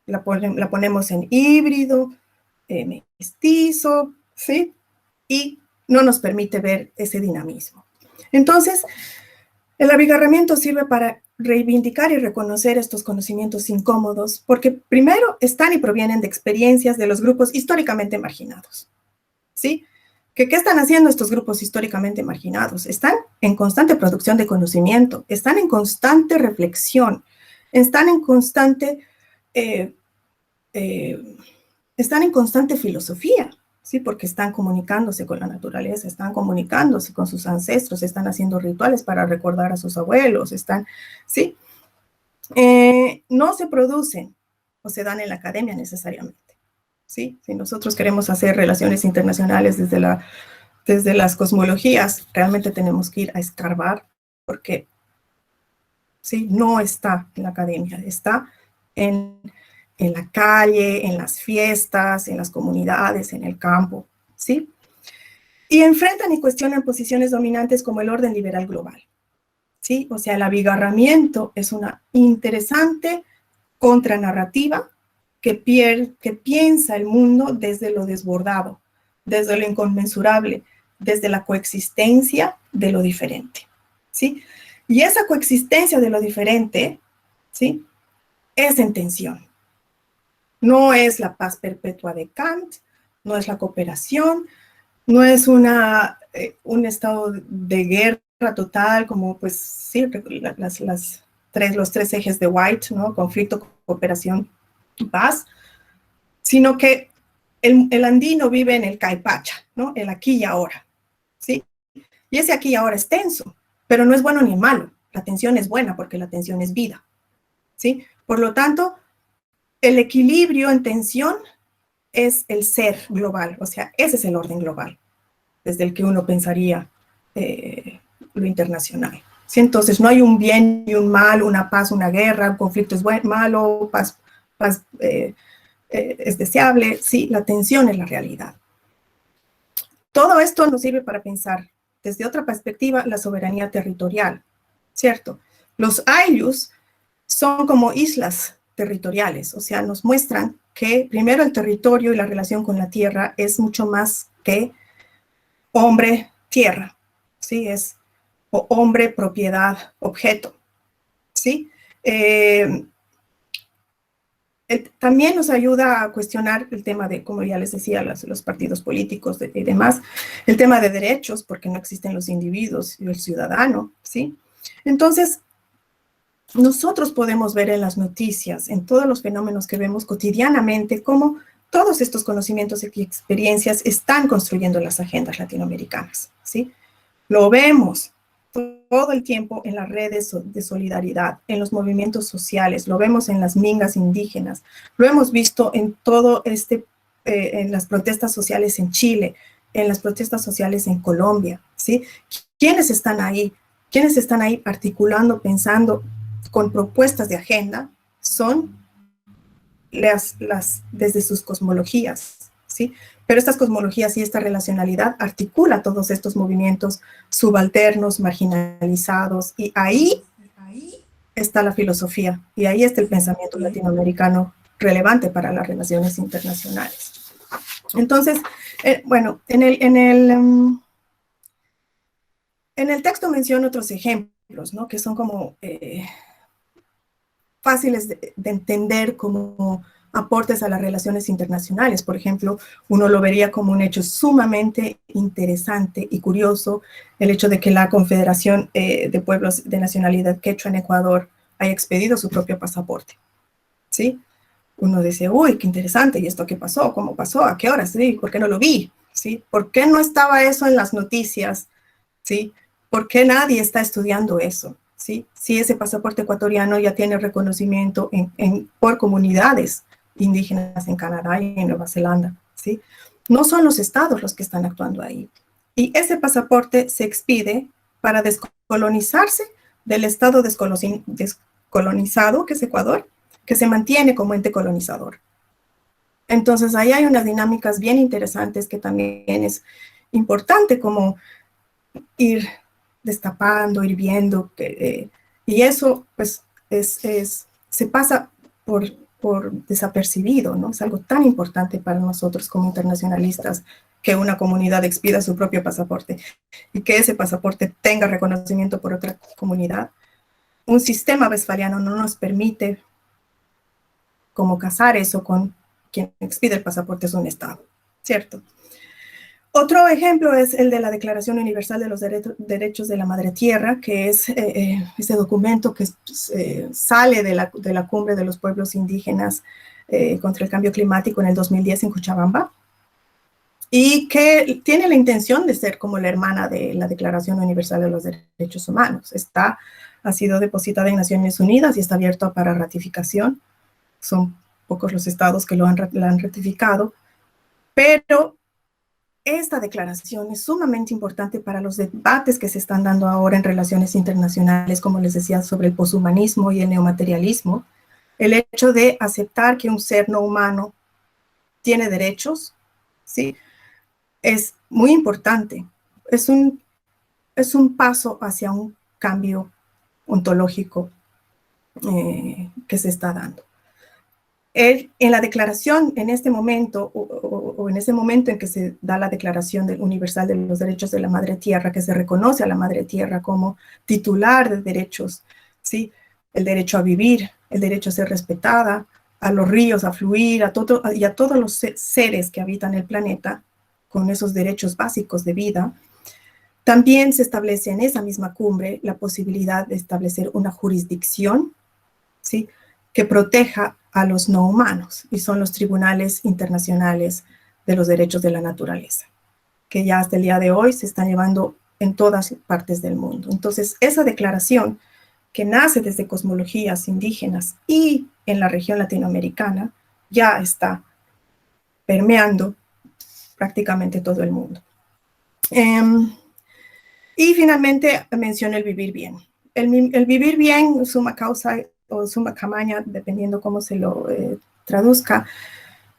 [SPEAKER 2] la ponemos en híbrido, mestizo, ¿sí? Y no nos permite ver ese dinamismo. Entonces, el abigarramiento sirve para reivindicar y reconocer estos conocimientos incómodos, porque primero están y provienen de experiencias de los grupos históricamente marginados, ¿sí? ¿Qué están haciendo estos grupos históricamente marginados? Están en constante producción de conocimiento, están en constante reflexión, están en constante filosofía, ¿sí? Porque están comunicándose con la naturaleza, están comunicándose con sus ancestros, están haciendo rituales para recordar a sus abuelos, ¿sí? No se producen o se dan en la academia necesariamente, ¿sí? Si nosotros queremos hacer relaciones internacionales desde las cosmologías, realmente tenemos que ir a escarbar, porque, ¿sí? No está en la academia, está en la calle, en las fiestas, en las comunidades, en el campo, ¿sí? Y enfrentan y cuestionan posiciones dominantes como el orden liberal global, ¿sí? O sea, el abigarramiento es una interesante contranarrativa que piensa el mundo desde lo desbordado, desde lo inconmensurable, desde la coexistencia de lo diferente, ¿sí? Y esa coexistencia de lo diferente, ¿sí? Es en tensión. No es la paz perpetua de Kant, no es la cooperación, no es un estado de guerra total, como pues sí, los tres ejes de White, ¿no? Conflicto, cooperación y paz, sino que el andino vive en el caipacha, ¿no? El aquí y ahora, ¿sí? Y ese aquí y ahora es tenso, pero no es bueno ni malo. La tensión es buena porque la tensión es vida, ¿sí? Por lo tanto, el equilibrio en tensión es el ser global, o sea, ese es el orden global, desde el que uno pensaría lo internacional. ¿Sí? Entonces, no hay un bien y un mal, una paz, una guerra, un conflicto es bueno, malo, paz es deseable. Sí, la tensión es la realidad. Todo esto nos sirve para pensar desde otra perspectiva la soberanía territorial, ¿cierto? Los ayllus son como islas territoriales, o sea, nos muestran que primero el territorio y la relación con la tierra es mucho más que hombre-tierra, ¿sí? Es hombre, propiedad, objeto, ¿sí? También nos ayuda a cuestionar el tema de, como ya les decía, los partidos políticos y demás, el tema de derechos, porque no existen los individuos y el ciudadano, ¿sí? Entonces, nosotros podemos ver en las noticias, en todos los fenómenos que vemos cotidianamente, cómo todos estos conocimientos y experiencias están construyendo las agendas latinoamericanas, ¿sí? Lo vemos todo el tiempo en las redes de solidaridad, en los movimientos sociales, lo vemos en las mingas indígenas, lo hemos visto en en las protestas sociales en Chile, en las protestas sociales en Colombia, ¿sí? ¿Quiénes están ahí? ¿Quiénes están ahí articulando, pensando con propuestas de agenda? Son desde sus cosmologías, ¿sí? Pero estas cosmologías y esta relacionalidad articula todos estos movimientos subalternos, marginalizados, y ahí está la filosofía, y ahí está el pensamiento latinoamericano relevante para las relaciones internacionales. Entonces, bueno, en el texto menciono otros ejemplos, ¿no? Que son como fáciles de entender como aportes a las relaciones internacionales. Por ejemplo, uno lo vería como un hecho sumamente interesante y curioso el hecho de que la Confederación de Pueblos de Nacionalidad Quechua en Ecuador haya expedido su propio pasaporte, ¿sí? Uno dice, uy, qué interesante, ¿y esto qué pasó? ¿Cómo pasó? ¿A qué horas? ¿Sí? ¿Por qué no lo vi? ¿Sí? ¿Por qué no estaba eso en las noticias? ¿Sí? ¿Por qué nadie está estudiando eso? ¿Sí? Si ese pasaporte ecuatoriano ya tiene reconocimiento por comunidades indígenas en Canadá y en Nueva Zelanda, ¿sí? No son los estados los que están actuando ahí. Y ese pasaporte se expide para descolonizarse del estado descolonizado, que es Ecuador, que se mantiene como ente colonizador. Entonces, ahí hay unas dinámicas bien interesantes que también es importante como ir destapando, ir viendo, y eso pues se pasa por desapercibido, ¿no? Es algo tan importante para nosotros como internacionalistas que una comunidad expida su propio pasaporte y que ese pasaporte tenga reconocimiento por otra comunidad. Un sistema westfaliano no nos permite como casar eso con quien expide el pasaporte es un Estado, ¿cierto? Otro ejemplo es el de la Declaración Universal de los Derechos de la Madre Tierra, que es ese documento que sale de la Cumbre de los Pueblos Indígenas contra el Cambio Climático en el 2010 en Cochabamba, y que tiene la intención de ser como la hermana de la Declaración Universal de los Derechos Humanos. Ha sido depositada en Naciones Unidas y está abierta para ratificación. Son pocos los estados que la han ratificado, pero esta declaración es sumamente importante para los debates que se están dando ahora en relaciones internacionales, como les decía, sobre el poshumanismo y el neomaterialismo. El hecho de aceptar que un ser no humano tiene derechos, ¿sí? Es muy importante. Es un paso hacia un cambio ontológico que se está dando. En la declaración, en este momento, o en ese momento en que se da la Declaración Universal de los Derechos de la Madre Tierra, que se reconoce a la Madre Tierra como titular de derechos, ¿sí? El derecho a vivir, el derecho a ser respetada, a los ríos, a fluir, y a todos los seres que habitan el planeta, con esos derechos básicos de vida. También se establece en esa misma cumbre la posibilidad de establecer una jurisdicción, ¿sí?, que proteja a los no humanos, y son los tribunales internacionales de los derechos de la naturaleza, que ya hasta el día de hoy se están llevando en todas partes del mundo. Entonces, esa declaración, que nace desde cosmologías indígenas y en la región latinoamericana, ya está permeando prácticamente todo el mundo. Y finalmente menciono el vivir bien. El vivir bien, summa causa o summa camaña, dependiendo cómo se lo traduzca,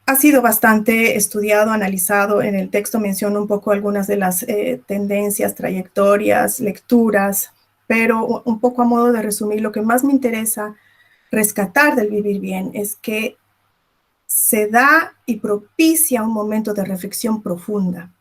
[SPEAKER 2] ha sido bastante estudiado, analizado. En el texto menciono un poco algunas de las tendencias, trayectorias, lecturas, pero un poco a modo de resumir, lo que más me interesa rescatar del vivir bien es que se da y propicia un momento de reflexión profunda,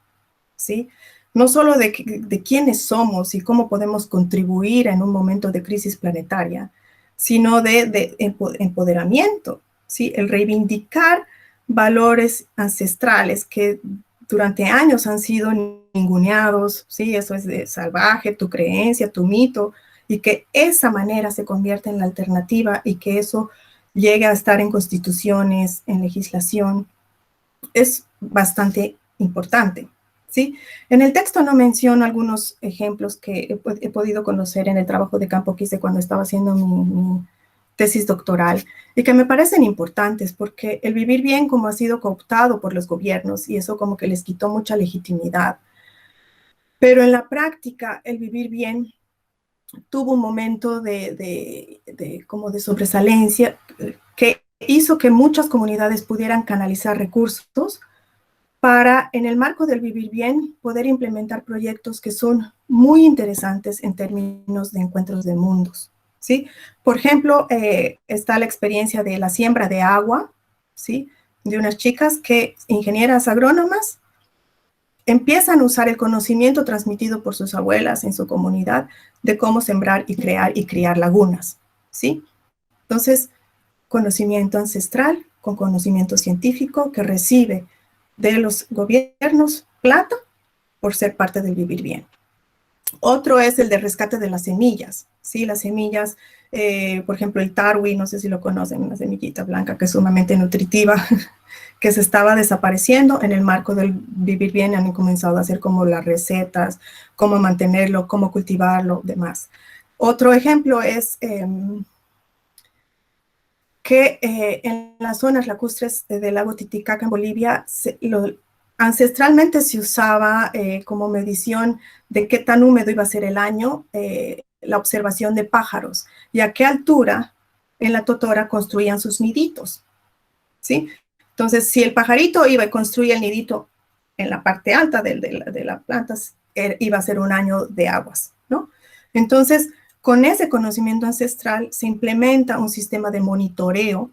[SPEAKER 2] ¿sí? No solo de quiénes somos y cómo podemos contribuir en un momento de crisis planetaria, sino de empoderamiento, ¿sí? El reivindicar valores ancestrales que durante años han sido ninguneados, ¿sí? Eso es de salvaje, tu creencia, tu mito, y que esa manera se convierte en la alternativa y que eso llegue a estar en constituciones, en legislación, es bastante importante, ¿sí? En el texto no menciono algunos ejemplos que he podido conocer en el trabajo de campo que hice cuando estaba haciendo mi tesis doctoral y que me parecen importantes porque el vivir bien como ha sido cooptado por los gobiernos y eso como que les quitó mucha legitimidad. Pero en la práctica el vivir bien tuvo un momento como de sobresalencia que hizo que muchas comunidades pudieran canalizar recursos para, en el marco del vivir bien, poder implementar proyectos que son muy interesantes en términos de encuentros de mundos, ¿sí? Por ejemplo, está la experiencia de la siembra de agua, ¿sí?, de unas chicas que, ingenieras agrónomas, empiezan a usar el conocimiento transmitido por sus abuelas en su comunidad de cómo sembrar y criar lagunas, ¿sí? Entonces, conocimiento ancestral con conocimiento científico que recibe de los gobiernos plata por ser parte del vivir bien. Otro es el de rescate de las semillas, ¿sí? Las semillas, por ejemplo, el tarwi, no sé si lo conocen, una semillita blanca que es sumamente nutritiva, que se estaba desapareciendo. En el marco del vivir bien han comenzado a hacer como las recetas, cómo mantenerlo, cómo cultivarlo, demás. Otro ejemplo es que en las zonas lacustres del lago Titicaca en Bolivia, ancestralmente se usaba como medición de qué tan húmedo iba a ser el año, la observación de pájaros y a qué altura en la totora construían sus niditos, ¿sí? Entonces, si el pajarito iba y construía el nidito en la parte alta de la planta, iba a ser un año de aguas, ¿no? Entonces, con ese conocimiento ancestral se implementa un sistema de monitoreo,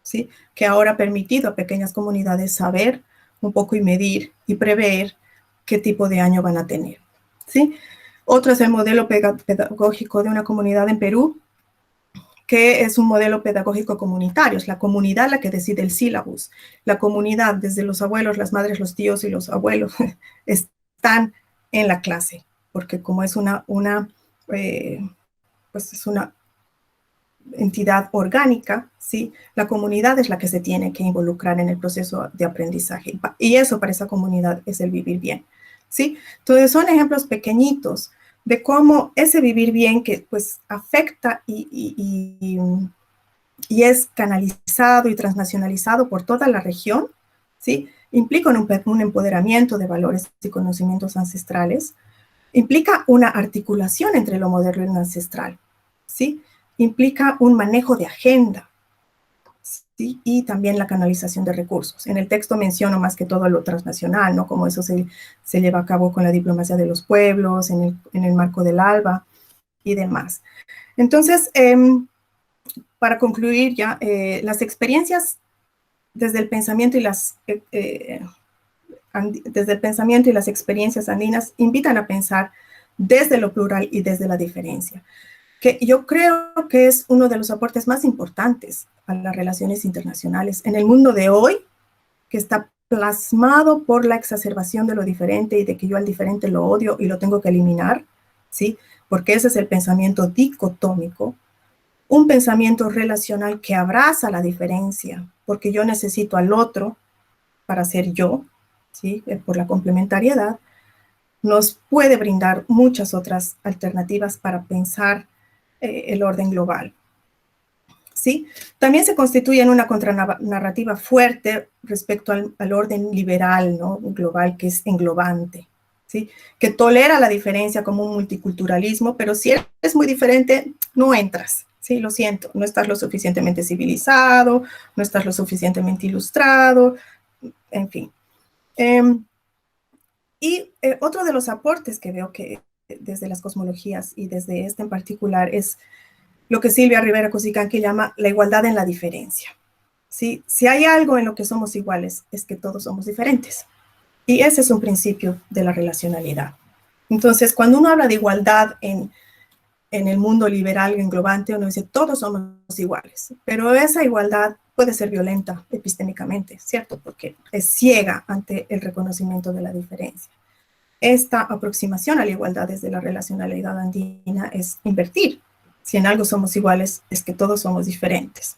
[SPEAKER 2] ¿sí?, que ahora ha permitido a pequeñas comunidades saber un poco y medir y prever qué tipo de año van a tener, ¿sí? Otro es el modelo pedagógico de una comunidad en Perú, que es un modelo pedagógico comunitario. Es la comunidad la que decide el sílabus. La comunidad, desde los abuelos, las madres, los tíos y los abuelos, están en la clase, porque como es pues es una entidad orgánica, ¿sí?, la comunidad es la que se tiene que involucrar en el proceso de aprendizaje. Y eso para esa comunidad es el vivir bien, ¿sí? Entonces son ejemplos pequeñitos de cómo ese vivir bien que pues afecta y es canalizado y transnacionalizado por toda la región, ¿sí?, implica un empoderamiento de valores y conocimientos ancestrales, implica una articulación entre lo moderno y lo ancestral, ¿sí? Implica un manejo de agenda, ¿sí?, y también la canalización de recursos. En el texto menciono más que todo lo transnacional, ¿no?, como eso se lleva a cabo con la diplomacia de los pueblos, en el marco del ALBA, y demás. Entonces, para concluir ya, las experiencias desde el pensamiento y desde el pensamiento y las experiencias andinas invitan a pensar desde lo plural y desde la diferencia, que yo creo que es uno de los aportes más importantes a las relaciones internacionales en el mundo de hoy, que está plasmado por la exacerbación de lo diferente y de que yo al diferente lo odio y lo tengo que eliminar, ¿sí? Porque ese es el pensamiento dicotómico, un pensamiento relacional que abraza la diferencia, porque yo necesito al otro para ser yo, ¿sí? Por la complementariedad, nos puede brindar muchas otras alternativas para pensar el orden global. ¿Sí? También se constituye en una contranarrativa fuerte respecto al orden liberal, ¿no? Global, que es englobante, ¿sí? Que tolera la diferencia como un multiculturalismo, pero si eres muy diferente, no entras, ¿sí? Lo siento, no estás lo suficientemente civilizado, no estás lo suficientemente ilustrado, en fin. Otro de los aportes que veo que desde las cosmologías y desde este en particular es lo que Silvia Rivera Cusicanqui llama la igualdad en la diferencia. ¿Sí? Si hay algo en lo que somos iguales, es que todos somos diferentes. Y ese es un principio de la relacionalidad. Entonces, cuando uno habla de igualdad en el mundo liberal englobante, uno dice, todos somos iguales. Pero esa igualdad puede ser violenta epistémicamente, ¿cierto? Porque es ciega ante el reconocimiento de la diferencia. Esta aproximación a la igualdad desde la relacionalidad andina es invertir. Si en algo somos iguales, es que todos somos diferentes.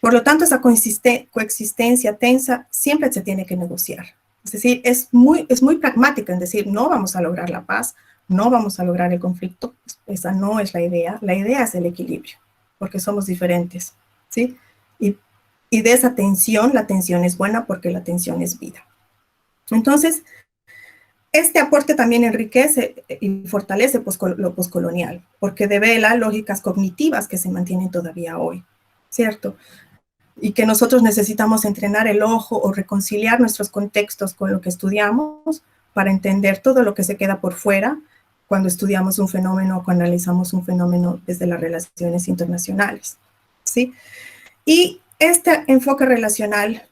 [SPEAKER 2] Por lo tanto, esa coexistencia tensa siempre se tiene que negociar. Es decir, es muy pragmática en decir, no vamos a lograr la paz, no vamos a lograr el conflicto. Esa no es la idea. La idea es el equilibrio, porque somos diferentes, ¿sí? Y de esa tensión, la tensión es buena porque la tensión es vida. Entonces, este aporte también enriquece y fortalece lo poscolonial, porque devela lógicas cognitivas que se mantienen todavía hoy, ¿cierto? Y que nosotros necesitamos entrenar el ojo o reconciliar nuestros contextos con lo que estudiamos para entender todo lo que se queda por fuera cuando estudiamos un fenómeno o cuando analizamos un fenómeno desde las relaciones internacionales, ¿sí? Y este enfoque relacional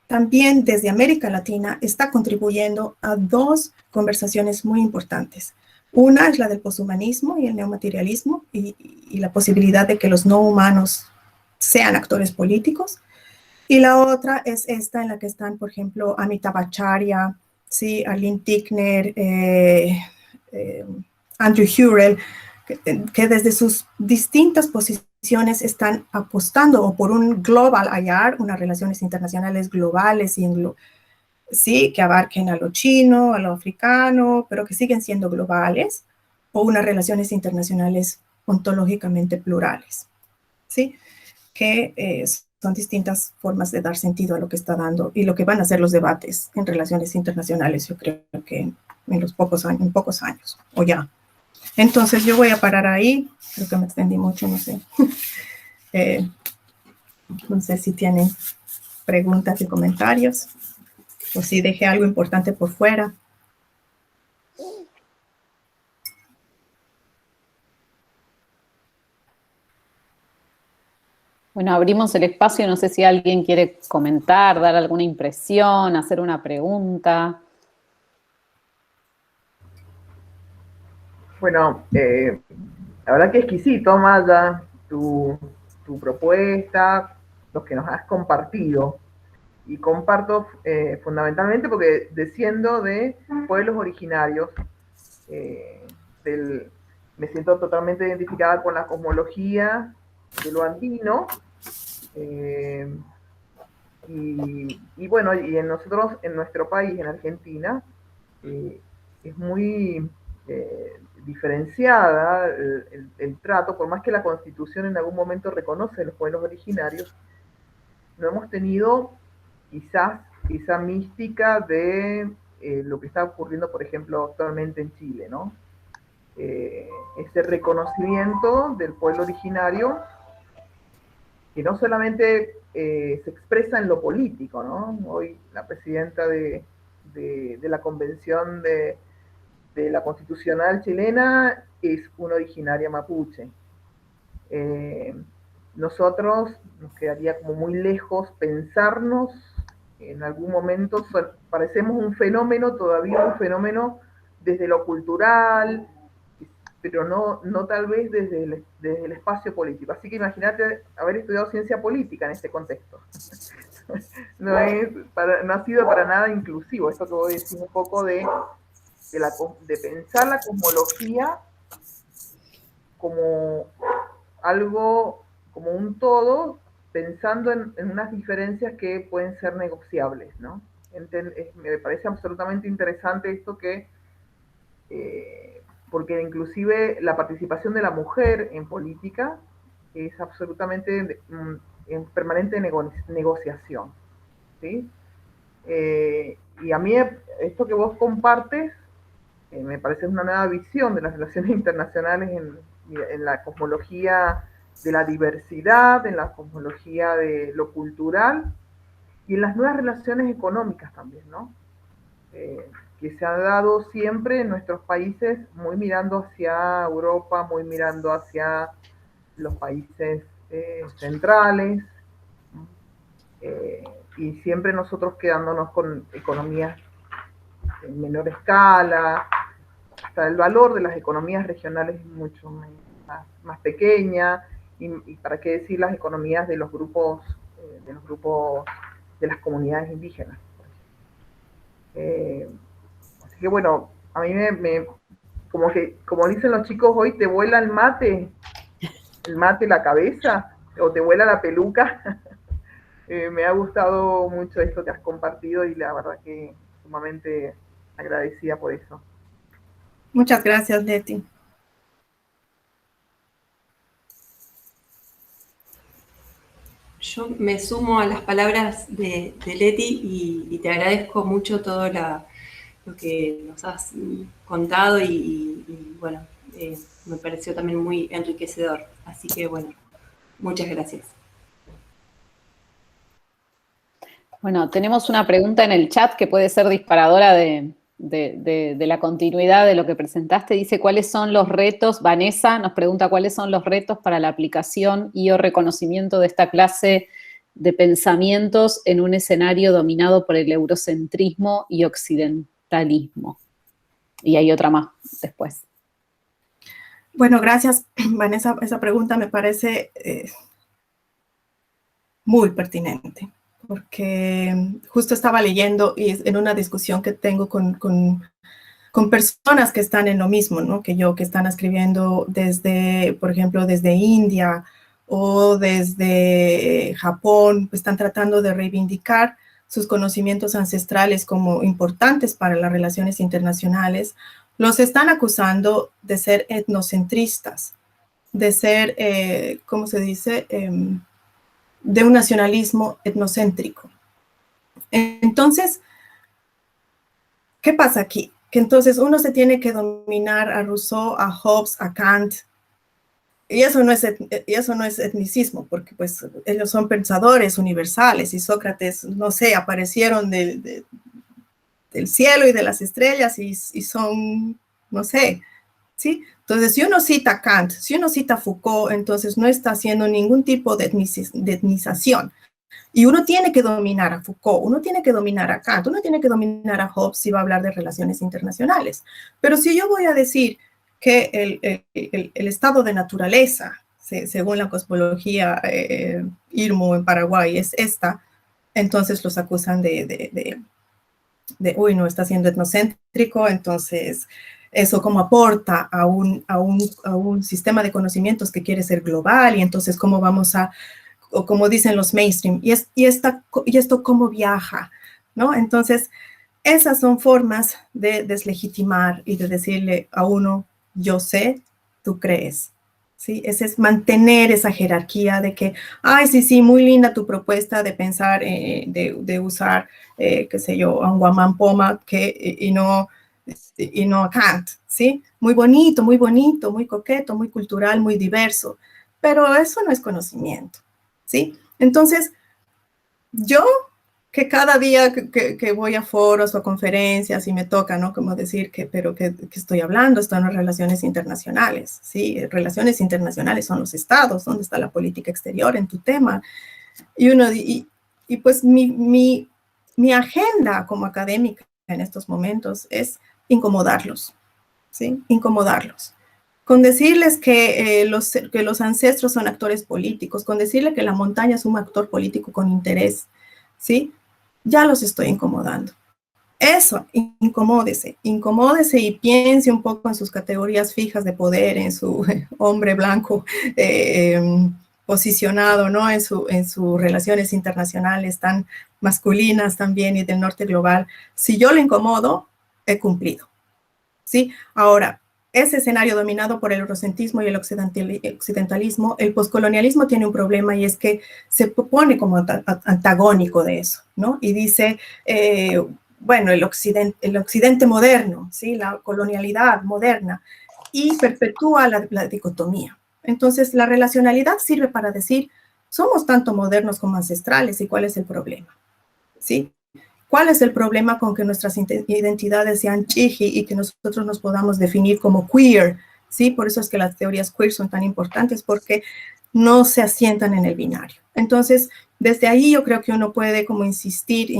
[SPEAKER 2] también desde América Latina está contribuyendo a dos conversaciones muy importantes. Una es la del poshumanismo y el neomaterialismo y la posibilidad de que los no humanos sean actores políticos. Y la otra es esta en la que están, por ejemplo, Amitabh Acharya, ¿sí? Arlene Tickner, Andrew Hurrell, que desde sus distintas posiciones están apostando o por un global IR, unas relaciones internacionales globales y sí, que abarquen a lo chino, a lo africano, pero que siguen siendo globales, o unas relaciones internacionales ontológicamente plurales, ¿sí? Que son distintas formas de dar sentido a lo que está dando y lo que van a ser los debates en relaciones internacionales, yo creo que en pocos años, o ya. Entonces yo voy a parar ahí, creo que me extendí mucho, no sé. No sé si tienen preguntas y comentarios, o si dejé algo importante por fuera.
[SPEAKER 1] Bueno, abrimos el espacio, no sé si alguien quiere comentar, dar alguna impresión, hacer una pregunta.
[SPEAKER 3] Bueno, la verdad que exquisito, Maya, tu propuesta, los que nos has compartido. Y comparto fundamentalmente porque desciendo de pueblos originarios, me siento totalmente identificada con la cosmología de lo andino. Y bueno, y nosotros, en nuestro país, en Argentina, es muy diferenciada el trato, por más que la Constitución en algún momento reconoce los pueblos originarios, no hemos tenido quizás esa mística de lo que está ocurriendo, por ejemplo, actualmente en Chile, ¿no? Ese reconocimiento del pueblo originario que no solamente se expresa en lo político, ¿no? Hoy la presidenta de la Convención de de la constitucional chilena es una originaria mapuche. Nosotros nos quedaría como muy lejos pensarnos en algún momento, parecemos un fenómeno, todavía un fenómeno desde lo cultural, pero no tal vez desde el espacio político. Así que imagínate haber estudiado ciencia política en este contexto. No ha sido para nada inclusivo, esto que vos decís un poco de pensar la cosmología como algo, como un todo, pensando en unas diferencias que pueden ser negociables, ¿no? Me parece absolutamente interesante esto porque inclusive la participación de la mujer en política es absolutamente en permanente negociación, ¿sí? Y a mí esto que vos compartes me parece una nueva visión de las relaciones internacionales en la cosmología de la diversidad, en la cosmología de lo cultural y en las nuevas relaciones económicas también, ¿no? Que se ha dado siempre en nuestros países, muy mirando hacia Europa, muy mirando hacia los países centrales, y siempre nosotros quedándonos con economías en menor escala, hasta el valor de las economías regionales es mucho más pequeña, y para qué decir las economías de los grupos de las comunidades indígenas. Así que bueno, a mí como dicen los chicos hoy, te vuela el mate la cabeza, o te vuela la peluca. Me ha gustado mucho esto que has compartido y la verdad que sumamente agradecida por eso.
[SPEAKER 2] Muchas gracias, Leti.
[SPEAKER 4] Yo me sumo a las palabras de Leti y te agradezco mucho todo lo que nos has contado y bueno, me pareció también muy enriquecedor. Así que bueno, muchas gracias.
[SPEAKER 1] Bueno, tenemos una pregunta en el chat que puede ser disparadora de la continuidad de lo que presentaste. Dice, ¿cuáles son los retos? Vanessa nos pregunta, ¿cuáles son los retos para la aplicación y o reconocimiento de esta clase de pensamientos en un escenario dominado por el eurocentrismo y occidentalismo? Y hay otra más después.
[SPEAKER 2] Bueno, gracias, Vanessa. Esa pregunta me parece muy pertinente, porque justo estaba leyendo y en una discusión que tengo con personas que están en lo mismo, ¿no? Que yo, que están escribiendo desde, por ejemplo, desde India o desde Japón, están tratando de reivindicar sus conocimientos ancestrales como importantes para las relaciones internacionales. Los están acusando de ser etnocentristas, de ser, ¿cómo se dice?, de un nacionalismo etnocéntrico. Entonces, ¿qué pasa aquí? Que entonces uno se tiene que dominar a Rousseau, a Hobbes, a Kant, y eso no es etnicismo, porque pues ellos son pensadores universales, y Sócrates, no sé, aparecieron del cielo y de las estrellas y son, no sé, ¿sí? Entonces, si uno cita Kant, si uno cita Foucault, entonces no está haciendo ningún tipo de etnización. Y uno tiene que dominar a Foucault, uno tiene que dominar a Kant, uno tiene que dominar a Hobbes si va a hablar de relaciones internacionales. Pero si yo voy a decir que el estado de naturaleza, según la cosmología IRMO en Paraguay, es esta, entonces los acusan de uy, no, está siendo etnocéntrico, entonces eso como aporta a un sistema de conocimientos que quiere ser global, y entonces cómo vamos a, o como dicen los mainstream, y esto cómo viaja, ¿no? Entonces, esas son formas de deslegitimar y de decirle a uno, yo sé, tú crees, ¿sí? Ese es mantener esa jerarquía de que, ay, sí, muy linda tu propuesta de pensar, de usar, qué sé yo, a un Guamán Poma y no a Kant, ¿sí? Muy bonito, muy coqueto, muy cultural, muy diverso, pero eso no es conocimiento, ¿sí? Entonces, yo que cada día que voy a foros o a conferencias y me toca, ¿no? Como decir que estoy hablando, esto en relaciones internacionales, ¿sí? Relaciones internacionales son los estados, ¿dónde está la política exterior en tu tema? Y pues mi agenda como académica en estos momentos es incomodarlos, ¿sí? Incomodarlos. Con decirles que los ancestros son actores políticos, con decirles que la montaña es un actor político con interés, ¿sí? Ya los estoy incomodando. Eso, incomódese y piense un poco en sus categorías fijas de poder, en su hombre blanco posicionado, ¿no? En sus relaciones internacionales tan masculinas también y del norte global. Si yo lo incomodo, he cumplido, ¿sí? Ahora, ese escenario dominado por el eurocentrismo y el occidentalismo, el poscolonialismo tiene un problema y es que se pone como antagónico de eso, ¿no? Y dice, bueno, el occidente moderno, ¿sí? La colonialidad moderna, y perpetúa la dicotomía. Entonces, la relacionalidad sirve para decir, somos tanto modernos como ancestrales, ¿y cuál es el problema? ¿Sí? ¿Cuál es el problema con que nuestras identidades sean chiji y que nosotros nos podamos definir como queer? ¿Sí? Por eso es que las teorías queer son tan importantes, porque no se asientan en el binario. Entonces, desde ahí yo creo que uno puede como insistir,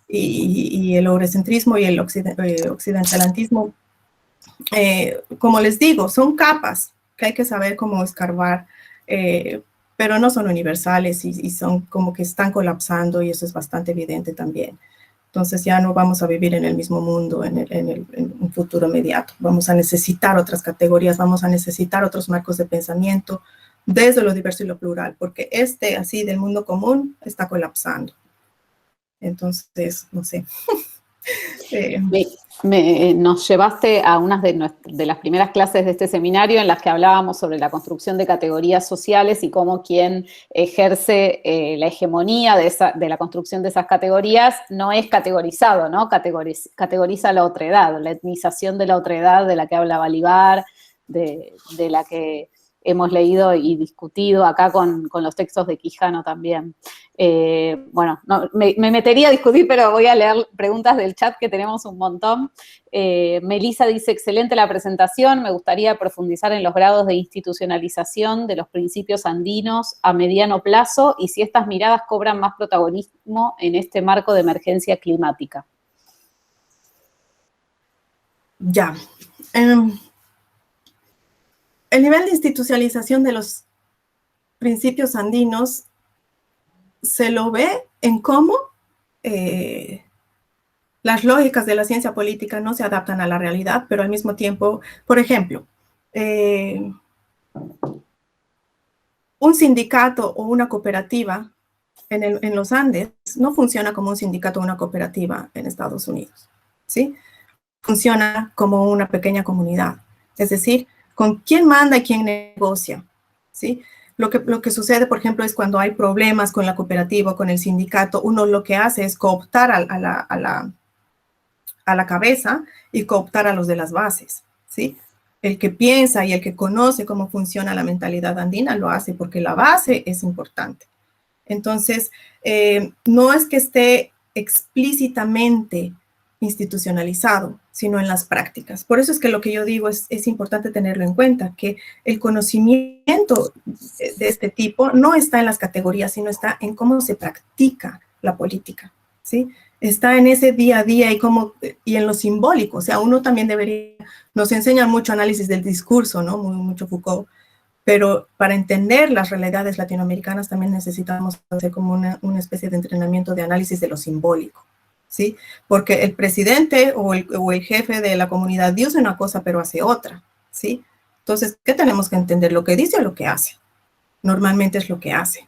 [SPEAKER 2] y el eurocentrismo y el occidentalantismo, como les digo, son capas que hay que saber cómo escarbar, pero no son universales y son como que están colapsando, y eso es bastante evidente también. Entonces ya no vamos a vivir en el mismo mundo en un futuro inmediato. Vamos a necesitar otras categorías, vamos a necesitar otros marcos de pensamiento desde lo diverso y lo plural, porque así del mundo común está colapsando. Entonces, no sé.
[SPEAKER 1] Nos llevaste a unas de las primeras clases de este seminario en las que hablábamos sobre la construcción de categorías sociales y cómo quien ejerce la hegemonía de la construcción de esas categorías no es categorizado, ¿no? Categoriza la otredad, la etnización de la otredad de la que habla Balibar, de la que hemos leído y discutido acá con los textos de Quijano también. Bueno, no, me metería a discutir, pero voy a leer preguntas del chat, que tenemos un montón. Melissa dice, excelente la presentación, me gustaría profundizar en los grados de institucionalización de los principios andinos a mediano plazo y si estas miradas cobran más protagonismo en este marco de emergencia climática.
[SPEAKER 2] Ya. El nivel de institucionalización de los principios andinos se lo ve en cómo las lógicas de la ciencia política no se adaptan a la realidad, pero al mismo tiempo, por ejemplo, un sindicato o una cooperativa en los Andes no funciona como un sindicato o una cooperativa en Estados Unidos, ¿sí? Funciona como una pequeña comunidad, es decir, con quién manda y quién negocia, ¿sí? Lo que sucede, por ejemplo, es cuando hay problemas con la cooperativa o con el sindicato, uno lo que hace es cooptar a la cabeza y cooptar a los de las bases, ¿sí? El que piensa y el que conoce cómo funciona la mentalidad andina lo hace porque la base es importante. Entonces, no es que esté explícitamente institucionalizado, sino en las prácticas. Por eso es que lo que yo digo es importante tenerlo en cuenta, que el conocimiento de este tipo no está en las categorías, sino está en cómo se practica la política, ¿sí? Está en ese día a día y en lo simbólico. O sea, uno también nos enseña mucho análisis del discurso, ¿no? Mucho Foucault, pero para entender las realidades latinoamericanas también necesitamos hacer como una especie de entrenamiento de análisis de lo simbólico, ¿sí? Porque el presidente o el jefe de la comunidad dice una cosa, pero hace otra, ¿sí? Entonces, ¿qué tenemos que entender? ¿Lo que dice o lo que hace? Normalmente es lo que hace,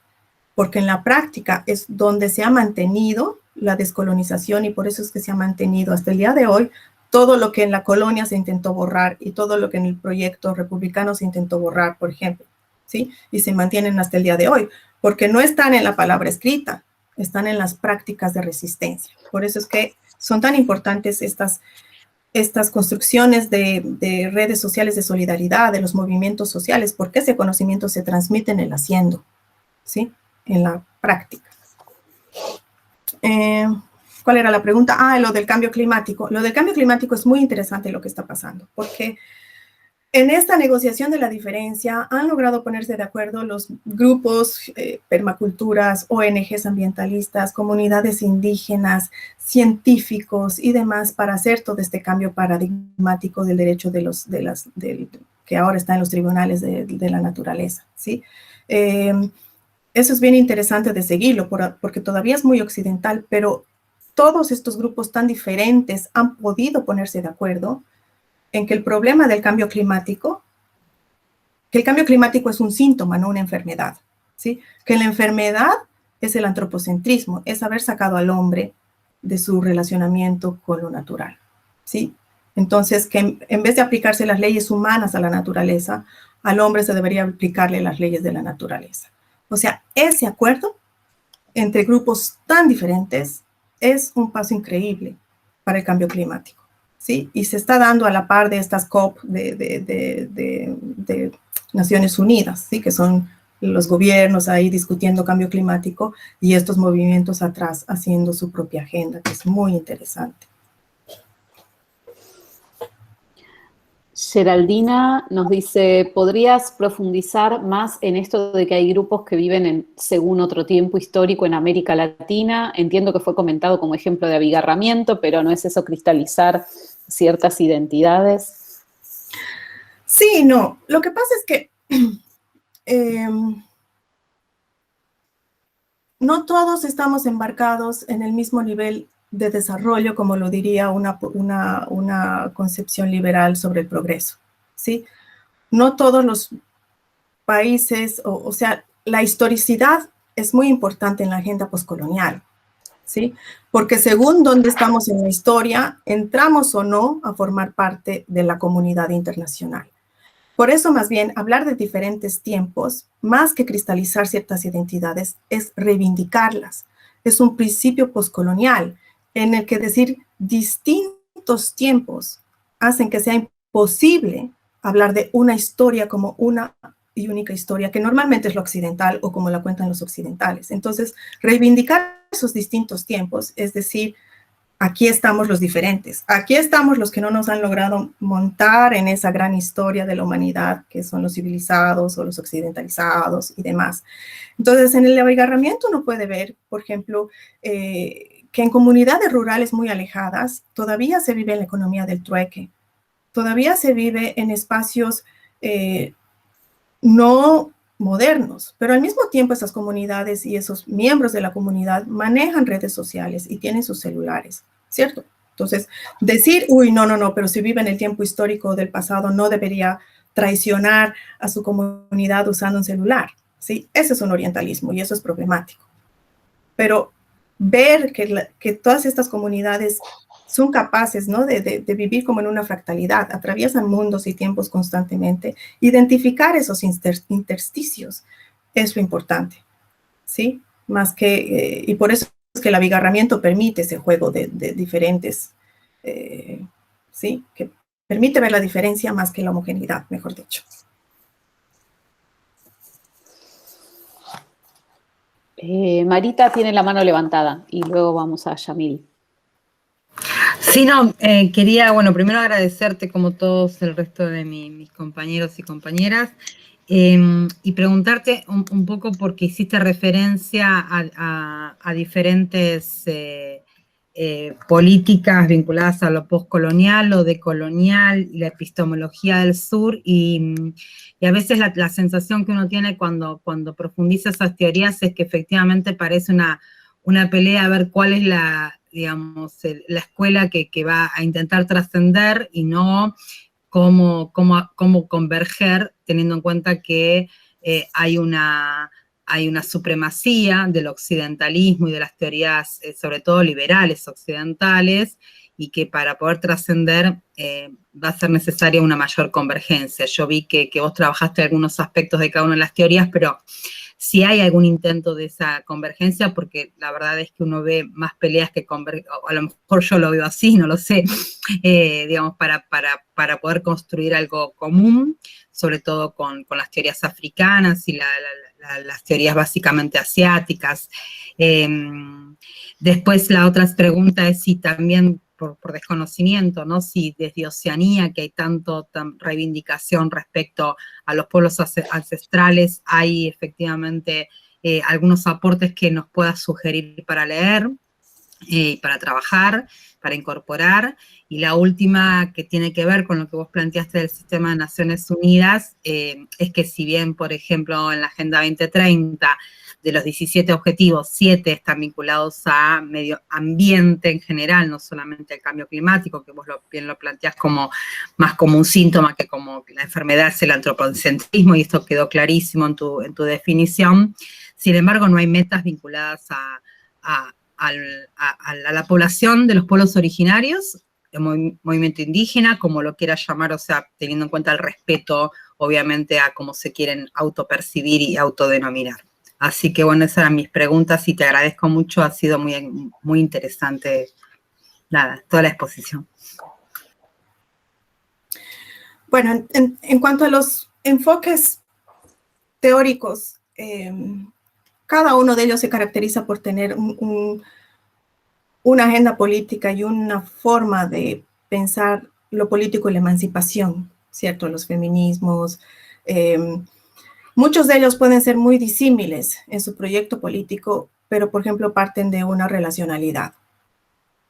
[SPEAKER 2] porque en la práctica es donde se ha mantenido la descolonización y por eso es que se ha mantenido hasta el día de hoy todo lo que en la colonia se intentó borrar y todo lo que en el proyecto republicano se intentó borrar, por ejemplo, ¿sí? Y se mantienen hasta el día de hoy, porque no están en la palabra escrita, están en las prácticas de resistencia. Por eso es que son tan importantes estas construcciones de redes sociales de solidaridad, de los movimientos sociales, porque ese conocimiento se transmite en el haciendo, ¿sí? En la práctica. ¿Cuál era la pregunta? Ah, lo del cambio climático. Lo del cambio climático es muy interesante lo que está pasando, porque en esta negociación de la diferencia han logrado ponerse de acuerdo los grupos, permaculturas, ONGs ambientalistas, comunidades indígenas, científicos y demás para hacer todo este cambio paradigmático del derecho que ahora está en los tribunales de la naturaleza, ¿sí? Eso es bien interesante de seguirlo porque todavía es muy occidental, pero todos estos grupos tan diferentes han podido ponerse de acuerdo en que el problema del cambio climático, que el cambio climático es un síntoma, no una enfermedad, ¿sí? Que la enfermedad es el antropocentrismo, es haber sacado al hombre de su relacionamiento con lo natural, ¿sí? Entonces, que en vez de aplicarse las leyes humanas a la naturaleza, al hombre se debería aplicarle las leyes de la naturaleza. O sea, ese acuerdo entre grupos tan diferentes es un paso increíble para el cambio climático, ¿sí? Y se está dando a la par de estas COP de Naciones Unidas, ¿sí? Que son los gobiernos ahí discutiendo cambio climático y estos movimientos atrás haciendo su propia agenda, que es muy interesante.
[SPEAKER 1] Geraldina nos dice, ¿podrías profundizar más en esto de que hay grupos que viven según otro tiempo histórico en América Latina? Entiendo que fue comentado como ejemplo de abigarramiento, pero ¿no es eso cristalizar ciertas identidades?
[SPEAKER 2] Sí, no. Lo que pasa es que no todos estamos embarcados en el mismo nivel de desarrollo, como lo diría una concepción liberal sobre el progreso, ¿sí? No todos los países, o sea, la historicidad es muy importante en la agenda postcolonial, ¿sí? Porque según dónde estamos en la historia, entramos o no a formar parte de la comunidad internacional. Por eso, más bien, hablar de diferentes tiempos, más que cristalizar ciertas identidades, es reivindicarlas. Es un principio postcolonial en el que decir distintos tiempos hacen que sea imposible hablar de una historia como una y única historia, que normalmente es lo occidental o como la cuentan los occidentales. Entonces, reivindicar esos distintos tiempos, es decir, aquí estamos los diferentes, aquí estamos los que no nos han logrado montar en esa gran historia de la humanidad, que son los civilizados o los occidentalizados y demás. Entonces, en el abigarramiento uno puede ver, por ejemplo, que en comunidades rurales muy alejadas todavía se vive en la economía del trueque, todavía se vive en espacios no modernos, pero al mismo tiempo esas comunidades y esos miembros de la comunidad manejan redes sociales y tienen sus celulares, ¿cierto? Entonces, decir, uy, no, pero si vive en el tiempo histórico del pasado, no debería traicionar a su comunidad usando un celular, ¿sí? Ese es un orientalismo y eso es problemático. Pero ver que todas estas comunidades son capaces, ¿no? de vivir como en una fractalidad, atraviesan mundos y tiempos constantemente, identificar esos intersticios es lo importante, ¿sí? Más que, y por eso es que el abigarramiento permite ese juego de diferentes, ¿sí? Que permite ver la diferencia más que la homogeneidad, mejor dicho.
[SPEAKER 1] Marita tiene la mano levantada y luego vamos a Yamil.
[SPEAKER 5] Sí, no, quería, bueno, primero agradecerte como todos el resto de mis compañeros y compañeras y preguntarte un poco porque hiciste referencia a diferentes políticas vinculadas a lo postcolonial, lo decolonial y la epistemología del sur y a veces la sensación que uno tiene cuando profundiza esas teorías es que efectivamente parece una pelea a ver cuál es la escuela que va a intentar trascender y no cómo converger, teniendo en cuenta que hay una supremacía del occidentalismo y de las teorías, sobre todo liberales occidentales, y que para poder trascender va a ser necesaria una mayor convergencia. Yo vi que vos trabajaste algunos aspectos de cada una de las teorías, pero si hay algún intento de esa convergencia, porque la verdad es que uno ve más peleas que convergencia, o a lo mejor yo lo veo así, no lo sé, digamos, para poder construir algo común, sobre todo con las teorías africanas y las teorías básicamente asiáticas. Después la otra pregunta es si también, por desconocimiento, ¿no? Si desde Oceanía, que hay tan reivindicación respecto a los pueblos ancestrales, hay efectivamente algunos aportes que nos puedas sugerir para leer, para trabajar, para incorporar. Y la última, que tiene que ver con lo que vos planteaste del sistema de Naciones Unidas, es que si bien, por ejemplo, en la Agenda 2030, de los 17 objetivos, 7 están vinculados a medio ambiente en general, no solamente el cambio climático, que vos bien lo planteás más como un síntoma que como la enfermedad es el antropocentrismo, y esto quedó clarísimo en tu definición. Sin embargo, no hay metas vinculadas a la población de los pueblos originarios, el movimiento indígena, como lo quieras llamar, o sea, teniendo en cuenta el respeto, obviamente, a cómo se quieren autopercibir y autodenominar. Así que, bueno, esas eran mis preguntas y te agradezco mucho, ha sido muy, muy interesante, toda la exposición.
[SPEAKER 2] Bueno, en cuanto a los enfoques teóricos, cada uno de ellos se caracteriza por tener una agenda política y una forma de pensar lo político y la emancipación, ¿cierto? Los feminismos. Muchos de ellos pueden ser muy disímiles en su proyecto político, pero, por ejemplo, parten de una relacionalidad.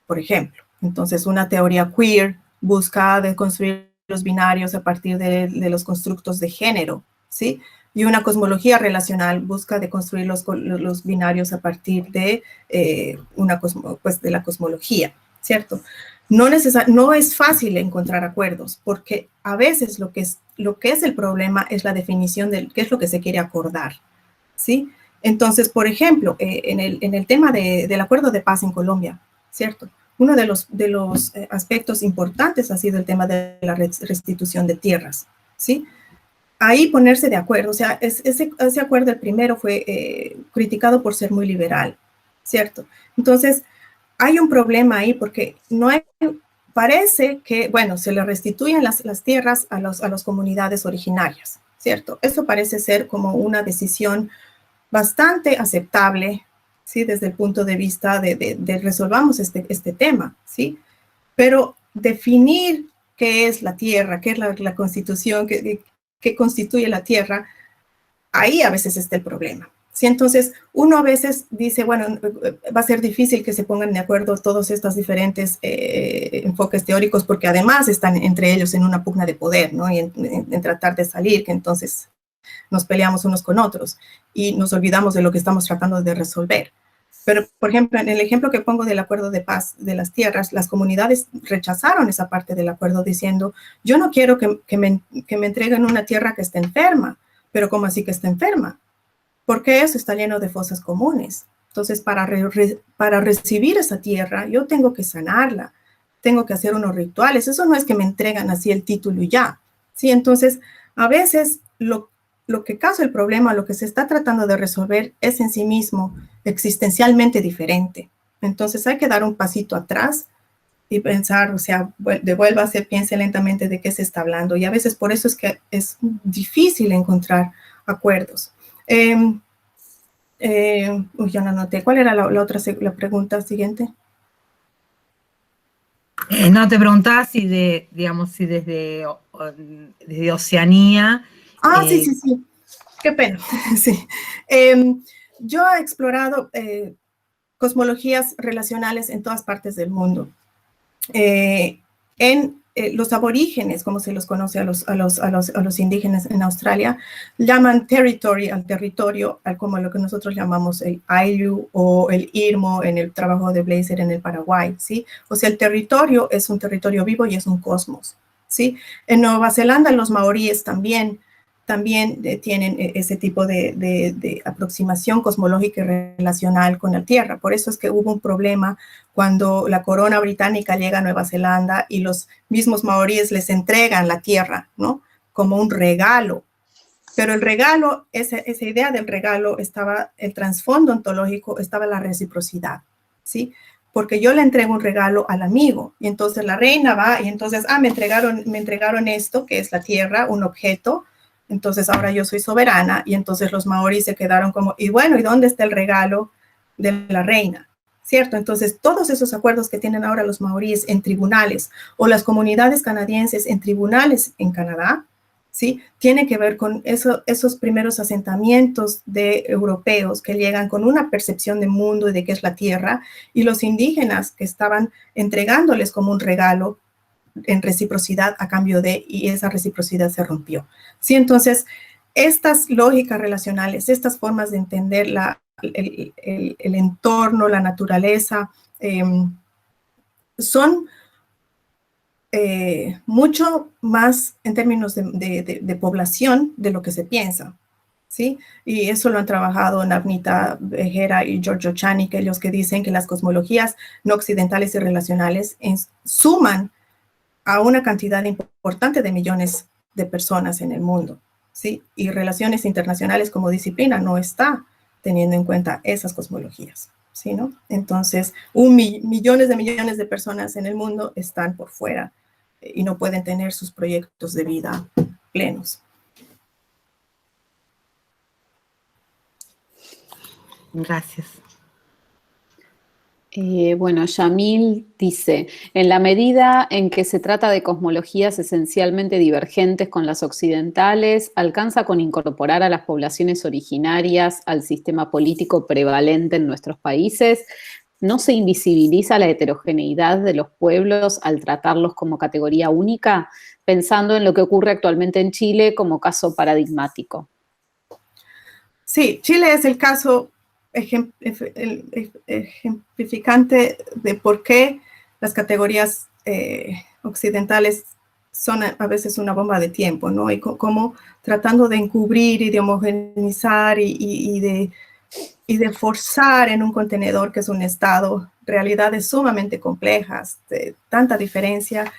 [SPEAKER 2] Por ejemplo, entonces una teoría queer busca deconstruir los binarios a partir de los constructos de género, ¿sí? Y una cosmología relacional busca deconstruir los binarios a partir de, de la cosmología, ¿cierto? No es fácil encontrar acuerdos, porque a veces lo que es el problema es la definición de qué es lo que se quiere acordar, ¿sí? Entonces, por ejemplo, en el tema del acuerdo de paz en Colombia, ¿cierto? Uno de los aspectos importantes ha sido el tema de la restitución de tierras, ¿sí? Ahí ponerse de acuerdo, o sea, ese acuerdo, el primero, fue criticado por ser muy liberal, ¿cierto? Entonces, hay un problema ahí porque parece que, bueno, se le restituyen las tierras a las comunidades originarias, ¿cierto? Eso parece ser como una decisión bastante aceptable, ¿sí? Desde el punto de vista de resolvamos este tema, ¿sí? Pero definir qué es la tierra, qué es la constitución, qué constituye la tierra, ahí a veces está el problema. ¿Sí? Entonces, uno a veces dice, bueno, va a ser difícil que se pongan de acuerdo todos estos diferentes enfoques teóricos, porque además están entre ellos en una pugna de poder, ¿no? Y en tratar de salir, que entonces nos peleamos unos con otros y nos olvidamos de lo que estamos tratando de resolver. Pero, por ejemplo, en el ejemplo que pongo del acuerdo de paz de las tierras, las comunidades rechazaron esa parte del acuerdo diciendo, yo no quiero que me entreguen una tierra que esté enferma, pero ¿cómo así que está enferma? Porque eso está lleno de fosas comunes. Entonces, para recibir esa tierra, yo tengo que sanarla, tengo que hacer unos rituales. Eso no es que me entregan así el título y ya. ¿Sí? Entonces, a veces lo que causa el problema, lo que se está tratando de resolver es en sí mismo existencialmente diferente. Entonces, hay que dar un pasito atrás y pensar, o sea, devuélvase, piense lentamente de qué se está hablando. Y a veces por eso es que es difícil encontrar acuerdos. Ya no anoté. ¿Cuál era la pregunta siguiente?
[SPEAKER 5] No, te preguntaba si desde Oceanía.
[SPEAKER 2] Sí. Qué pena. Sí. Yo he explorado cosmologías relacionales en todas partes del mundo. En los aborígenes, como se los conoce a los indígenas en Australia, llaman territory al territorio, como lo que nosotros llamamos el Ayllu o el Irmo en el trabajo de Blazer en el Paraguay, ¿sí? O sea, el territorio es un territorio vivo y es un cosmos, ¿sí? En Nueva Zelanda los maoríes también tienen ese tipo de aproximación cosmológica y relacional con la Tierra. Por eso es que hubo un problema cuando la corona británica llega a Nueva Zelanda y los mismos maoríes les entregan la Tierra, ¿no? Como un regalo. Pero el regalo, esa idea del regalo, el trasfondo ontológico, estaba la reciprocidad, ¿sí? Porque yo le entrego un regalo al amigo y entonces la reina va y entonces, me entregaron esto, que es la Tierra, un objeto. Entonces ahora yo soy soberana y entonces los maoríes se quedaron como, y bueno, ¿y dónde está el regalo de la reina? ¿cierto? Entonces, todos esos acuerdos que tienen ahora los maoríes en tribunales o las comunidades canadienses en tribunales en Canadá, ¿sí? Tiene que ver con esos primeros asentamientos de europeos que llegan con una percepción de mundo y de qué es la tierra, y los indígenas que estaban entregándoles como un regalo en reciprocidad a cambio de, y esa reciprocidad se rompió. ¿Sí? Entonces, estas lógicas relacionales, estas formas de entender el entorno, la naturaleza, son mucho más en términos de población de lo que se piensa, ¿sí? Y eso lo han trabajado Navnita Behera y Giorgio Chani, ellos que dicen que las cosmologías no occidentales y relacionales suman a una cantidad importante de millones de personas en el mundo, ¿sí? Y relaciones internacionales como disciplina no está teniendo en cuenta esas cosmologías, ¿sí, no? Entonces, millones de personas en el mundo están por fuera y no pueden tener sus proyectos de vida plenos.
[SPEAKER 5] Gracias.
[SPEAKER 1] Bueno, Yamil dice, en la medida en que se trata de cosmologías esencialmente divergentes con las occidentales, ¿alcanza con incorporar a las poblaciones originarias al sistema político prevalente en nuestros países? ¿No se invisibiliza la heterogeneidad de los pueblos al tratarlos como categoría única? Pensando en lo que ocurre actualmente en Chile como caso paradigmático.
[SPEAKER 2] Sí, Chile es el caso ejemplificante de por qué las categorías occidentales son a veces una bomba de tiempo, ¿no? Y como tratando de encubrir y de homogeneizar y de forzar en un contenedor que es un Estado realidades sumamente complejas, de tanta diferencia,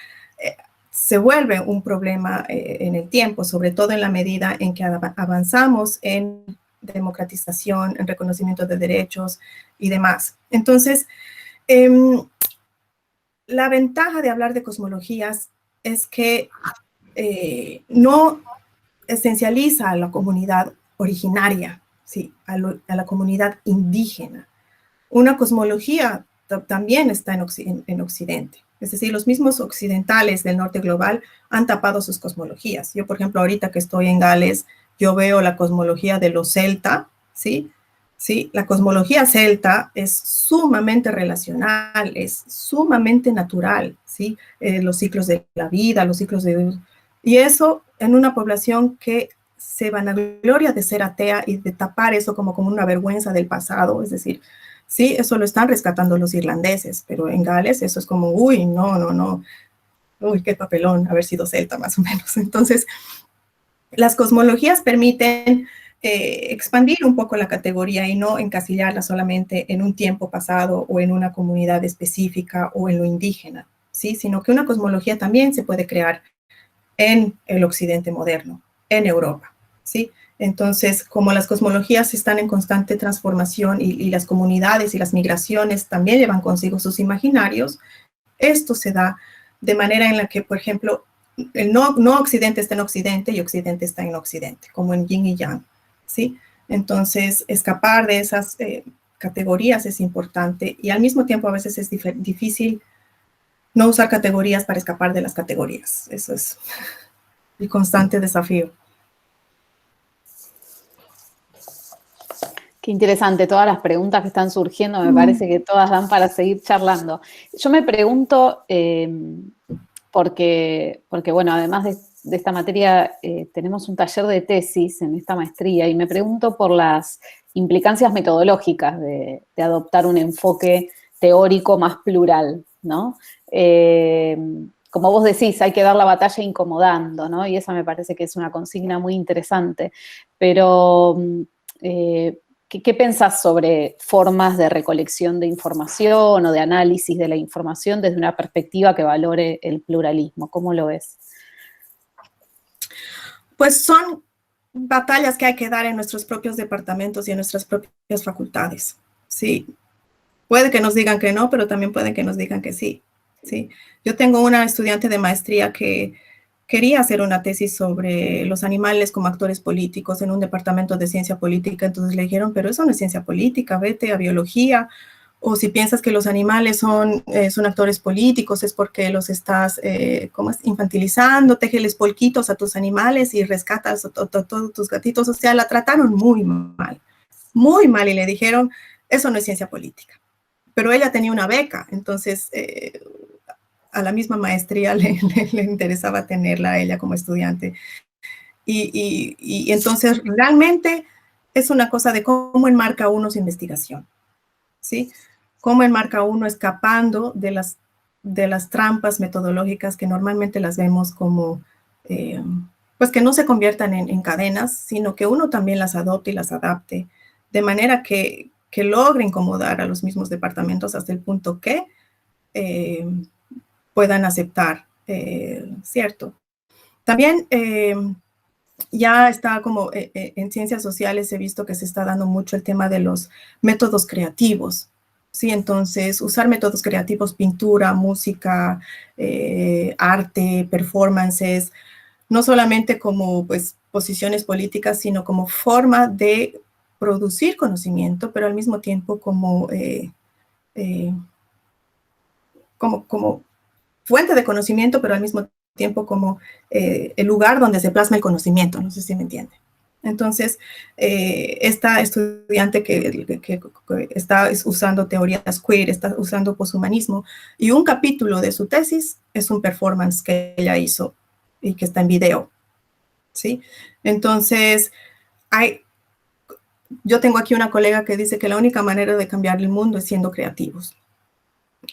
[SPEAKER 2] se vuelve un problema en el tiempo, sobre todo en la medida en que avanzamos en democratización, en reconocimiento de derechos y demás. Entonces, la ventaja de hablar de cosmologías es que no esencializa a la comunidad originaria, ¿sí? a la comunidad indígena. Una cosmología también está en Occidente. Es decir, los mismos occidentales del norte global han tapado sus cosmologías. Yo, por ejemplo, ahorita que estoy en Gales, yo veo la cosmología de los celta, ¿sí? ¿Sí? La cosmología celta es sumamente relacional, es sumamente natural, ¿sí? Los ciclos de la vida, los ciclos de... Y eso en una población que se vanagloria de ser atea y de tapar eso como una vergüenza del pasado, es decir, sí, eso lo están rescatando los irlandeses, pero en Gales eso es como, uy, no, uy, qué papelón haber sido celta más o menos. Entonces, las cosmologías permiten expandir un poco la categoría y no encasillarla solamente en un tiempo pasado o en una comunidad específica o en lo indígena, ¿sí? Sino que una cosmología también se puede crear en el occidente moderno, en Europa, ¿sí? Entonces, como las cosmologías están en constante transformación y las comunidades y las migraciones también llevan consigo sus imaginarios, esto se da de manera en la que, por ejemplo, el no occidente está en occidente y occidente está en occidente, como en yin y yang, ¿sí? Entonces, escapar de esas categorías es importante y al mismo tiempo a veces es difícil no usar categorías para escapar de las categorías. Eso es el constante desafío.
[SPEAKER 1] Qué interesante, todas las preguntas que están surgiendo, me parece que todas dan para seguir charlando. Yo me pregunto, porque bueno, además de esta materia, tenemos un taller de tesis en esta maestría y me pregunto por las implicancias metodológicas de adoptar un enfoque teórico más plural, ¿no? Como vos decís, hay que dar la batalla incomodando, ¿no? Y esa me parece que es una consigna muy interesante. Pero, ¿qué pensás sobre formas de recolección de información o de análisis de la información desde una perspectiva que valore el pluralismo? ¿Cómo lo ves?
[SPEAKER 2] Pues son batallas que hay que dar en nuestros propios departamentos y en nuestras propias facultades, ¿sí? Puede que nos digan que no, pero también puede que nos digan que sí, ¿sí? Yo tengo una estudiante de maestría que quería hacer una tesis sobre los animales como actores políticos en un departamento de ciencia política, entonces le dijeron, pero eso no es ciencia política, vete a biología o si piensas que los animales son actores políticos, es porque los estás infantilizando, téjeles polquitos a tus animales y rescatas a todos tus gatitos. O sea, la trataron muy mal, y le dijeron, eso no es ciencia política. Pero ella tenía una beca, entonces a la misma maestría le interesaba tenerla a ella como estudiante. Y entonces realmente es una cosa de cómo enmarca uno su investigación, ¿sí? Cómo enmarca uno escapando de las trampas metodológicas que normalmente las vemos como, pues que no se conviertan en cadenas, sino que uno también las adopte y las adapte, de manera que logre incomodar a los mismos departamentos hasta el punto que puedan aceptar, ¿cierto? También ya está como en ciencias sociales he visto que se está dando mucho el tema de los métodos creativos, ¿sí? Entonces, usar métodos creativos, pintura, música, arte, performances, no solamente como pues posiciones políticas, sino como forma de producir conocimiento, pero al mismo tiempo como fuente de conocimiento, pero al mismo tiempo como el lugar donde se plasma el conocimiento, no sé si me entiende. Entonces, esta estudiante que está usando teorías queer, está usando poshumanismo, y un capítulo de su tesis es un performance que ella hizo y que está en video, ¿sí? Entonces, yo tengo aquí una colega que dice que la única manera de cambiar el mundo es siendo creativos.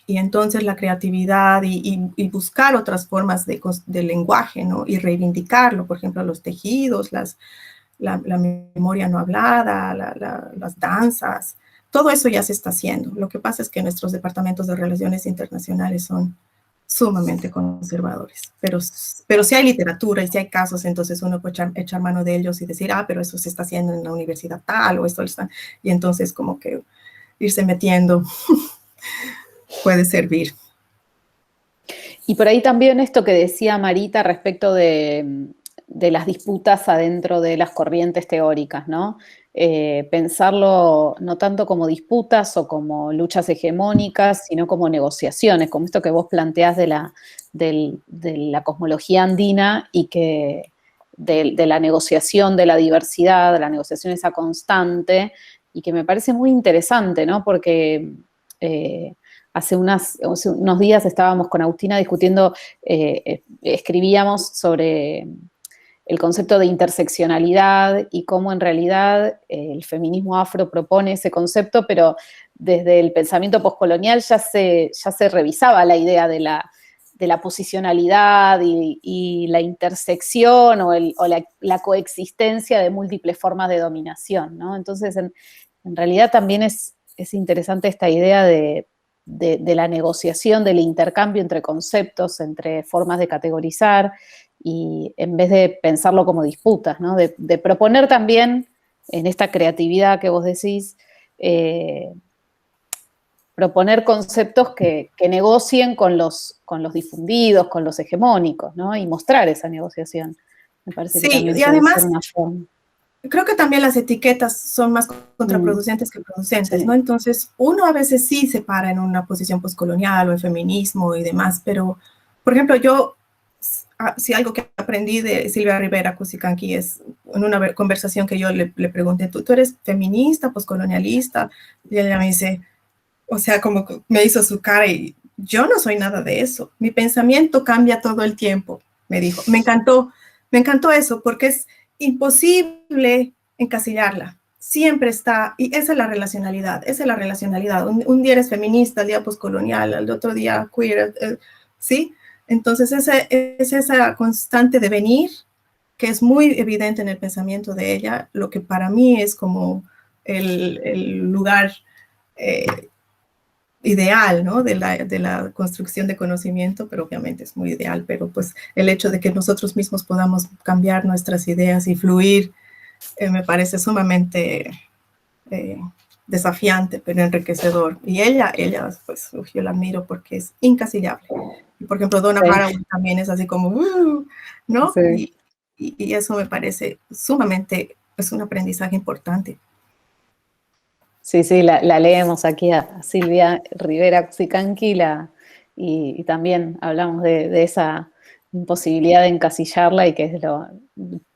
[SPEAKER 2] Y entonces la creatividad y buscar otras formas de lenguaje, ¿no? Y reivindicarlo, por ejemplo, los tejidos, la memoria no hablada, las danzas, todo eso ya se está haciendo. Lo que pasa es que nuestros departamentos de relaciones internacionales son sumamente conservadores, pero si hay literatura y si hay casos, entonces uno puede echar mano de ellos y decir, pero eso se está haciendo en la universidad tal, o esto está, y entonces como que irse metiendo puede servir.
[SPEAKER 1] Y por ahí también esto que decía Marita respecto de las disputas adentro de las corrientes teóricas, ¿no? Pensarlo no tanto como disputas o como luchas hegemónicas, sino como negociaciones, como esto que vos planteás de la cosmología andina y que de la negociación de la diversidad, de la negociación esa constante, y que me parece muy interesante, ¿no? Porque hace unos días estábamos con Agustina discutiendo, escribíamos sobre el concepto de interseccionalidad y cómo en realidad el feminismo afro propone ese concepto, pero desde el pensamiento postcolonial ya se revisaba la idea de la posicionalidad y la intersección o la coexistencia de múltiples formas de dominación, ¿no? Entonces, en realidad también es interesante esta idea de la negociación, del intercambio entre conceptos, entre formas de categorizar, y en vez de pensarlo como disputas, ¿no? De proponer también en esta creatividad que vos decís, proponer conceptos que negocien con los difundidos, con los hegemónicos, ¿no? Y mostrar esa negociación. Me parece que también
[SPEAKER 2] y además,
[SPEAKER 1] ser una forma.
[SPEAKER 2] Creo que también las etiquetas son más contraproducentes que producentes, ¿no? Entonces, uno a veces sí se para en una posición postcolonial o en feminismo y demás, pero, por ejemplo, yo, si algo que aprendí de Silvia Rivera Cusicanqui es en una conversación que yo le pregunté, ¿tú eres feminista, postcolonialista? Y ella me dice, o sea, como me hizo su cara y yo no soy nada de eso. Mi pensamiento cambia todo el tiempo, me dijo. Me encantó eso porque es imposible encasillarla. Siempre está, y esa es la relacionalidad, Un día eres feminista, el día postcolonial, el otro día queer, ¿sí? Entonces, es esa constante devenir que es muy evidente en el pensamiento de ella, lo que para mí es como el lugar ideal, ¿no? De la construcción de conocimiento, pero obviamente es muy ideal, pero pues el hecho de que nosotros mismos podamos cambiar nuestras ideas y fluir me parece sumamente desafiante, pero enriquecedor. Y ella pues yo la admiro porque es incasillable. Y por ejemplo, Donna Haraway también es así como, ¿no? Sí. Y eso me parece sumamente, es un aprendizaje importante.
[SPEAKER 1] Sí, sí, la leemos aquí a Silvia Rivera Cusicanqui y también hablamos de esa imposibilidad de encasillarla y que es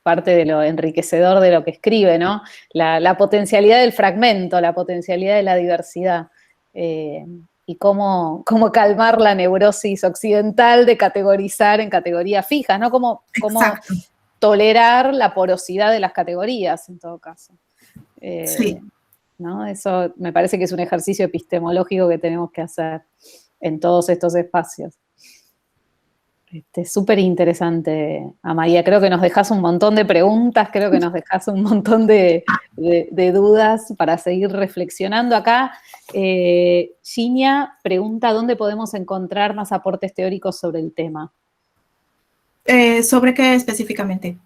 [SPEAKER 1] parte de lo enriquecedor de lo que escribe, ¿no? La potencialidad del fragmento, la potencialidad de la diversidad y cómo calmar la neurosis occidental de categorizar en categorías fijas, ¿no? Cómo
[SPEAKER 2] Exacto.
[SPEAKER 1] tolerar la porosidad de las categorías, en todo caso.
[SPEAKER 2] Sí.
[SPEAKER 1] ¿No? Eso me parece que es un ejercicio epistemológico que tenemos que hacer en todos estos espacios. Súper interesante, Amaya. Creo que nos dejas un montón de preguntas, creo que nos dejas un montón de dudas para seguir reflexionando. Acá, Ginia pregunta dónde podemos encontrar más aportes teóricos sobre el tema.
[SPEAKER 2] ¿Sobre qué específicamente?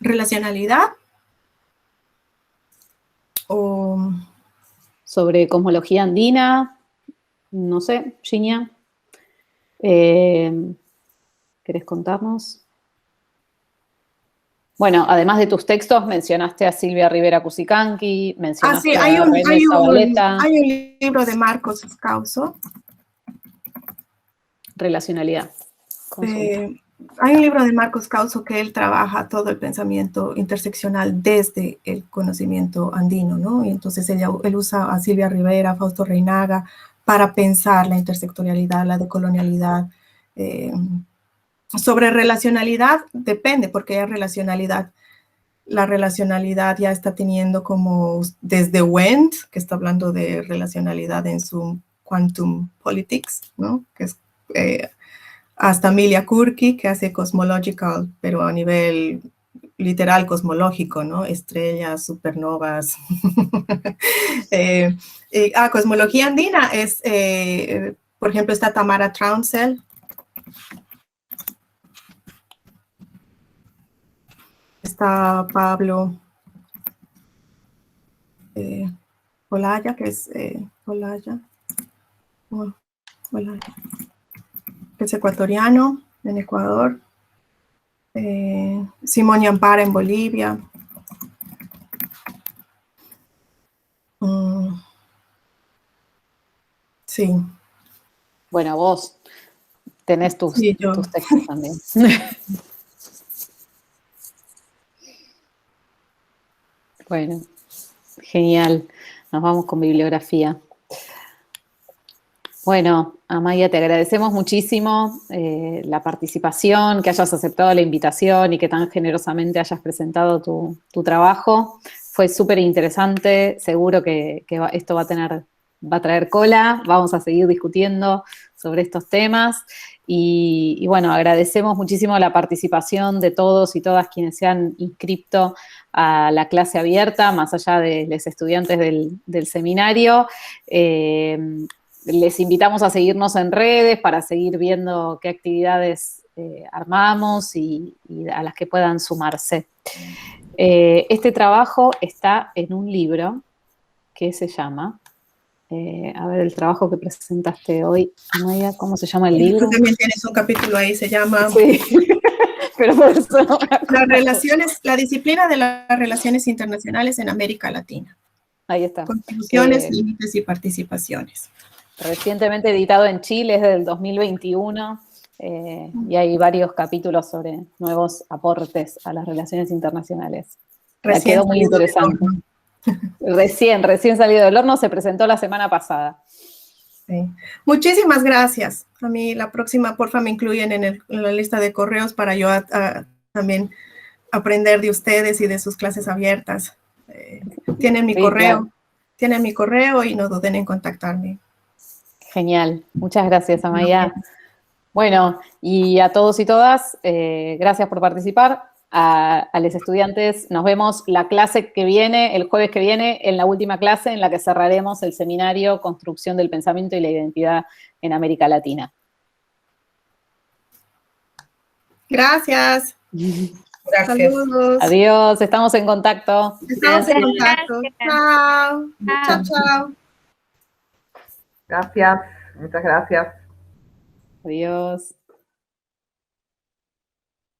[SPEAKER 2] ¿Relacionalidad? ¿O
[SPEAKER 1] Sobre cosmología andina? No sé, Ginia. ¿Querés contarnos? Bueno, además de tus textos, mencionaste a Silvia Rivera Cusicanqui, mencionaste a René Zabaleta.
[SPEAKER 2] Hay un libro de Marcos Scauso.
[SPEAKER 1] Relacionalidad.
[SPEAKER 2] Hay un libro de Marcos Scauso que él trabaja todo el pensamiento interseccional desde el conocimiento andino, ¿no? Y entonces él usa a Silvia Rivera, Fausto Reinaga, para pensar la intersectorialidad, la decolonialidad. Sobre relacionalidad, depende, porque hay relacionalidad. La relacionalidad ya está teniendo como desde Wendt, que está hablando de relacionalidad en su Quantum Politics, ¿no? Que es hasta Emilia Kurki, que hace cosmological, pero a nivel literal cosmológico, ¿no? Estrellas, supernovas. Cosmología andina es, por ejemplo, está Tamara Trounsel. Está Pablo Olaya, que es Olaya, que es ecuatoriano, en Ecuador. Simón Yampara en Bolivia. Sí.
[SPEAKER 1] Bueno, vos tenés tus textos también. Bueno, genial. Nos vamos con bibliografía. Bueno, Amaya, te agradecemos muchísimo la participación, que hayas aceptado la invitación y que tan generosamente hayas presentado tu trabajo. Fue súper interesante, seguro que esto va a traer cola, vamos a seguir discutiendo sobre estos temas y bueno, agradecemos muchísimo la participación de todos y todas quienes se han inscrito a la clase abierta, más allá de los estudiantes del seminario. Les invitamos a seguirnos en redes para seguir viendo qué actividades armamos y a las que puedan sumarse. Este trabajo está en un libro que se llama, a ver, el trabajo que presentaste hoy, Amaya, ¿cómo se llama el libro?
[SPEAKER 2] Tú también tienes un capítulo ahí, se llama...
[SPEAKER 1] Sí, pero por eso no
[SPEAKER 2] la disciplina de las relaciones internacionales en América Latina.
[SPEAKER 1] Ahí está.
[SPEAKER 2] Contribuciones, límites y participaciones.
[SPEAKER 1] Recientemente editado en Chile, es del 2021, y hay varios capítulos sobre nuevos aportes a las relaciones internacionales. Quedó muy interesante. Recién salido del horno, se presentó la semana pasada.
[SPEAKER 2] Sí. Muchísimas gracias. A mí la próxima, porfa, me incluyen en la lista de correos para yo también aprender de ustedes y de sus clases abiertas. Tienen mi correo, claro. Tienen mi correo y no duden en contactarme.
[SPEAKER 1] Genial. Muchas gracias, Amaya. Bueno, y a todos y todas, gracias por participar. A los estudiantes, nos vemos la clase que viene, el jueves que viene, en la última clase en la que cerraremos el seminario Construcción del Pensamiento y la Identidad en América Latina.
[SPEAKER 2] Gracias.
[SPEAKER 6] Gracias.
[SPEAKER 2] Saludos.
[SPEAKER 1] Adiós, estamos en contacto.
[SPEAKER 2] Estamos en contacto. Chao. Chao, chao.
[SPEAKER 3] Gracias, muchas gracias.
[SPEAKER 1] Adiós.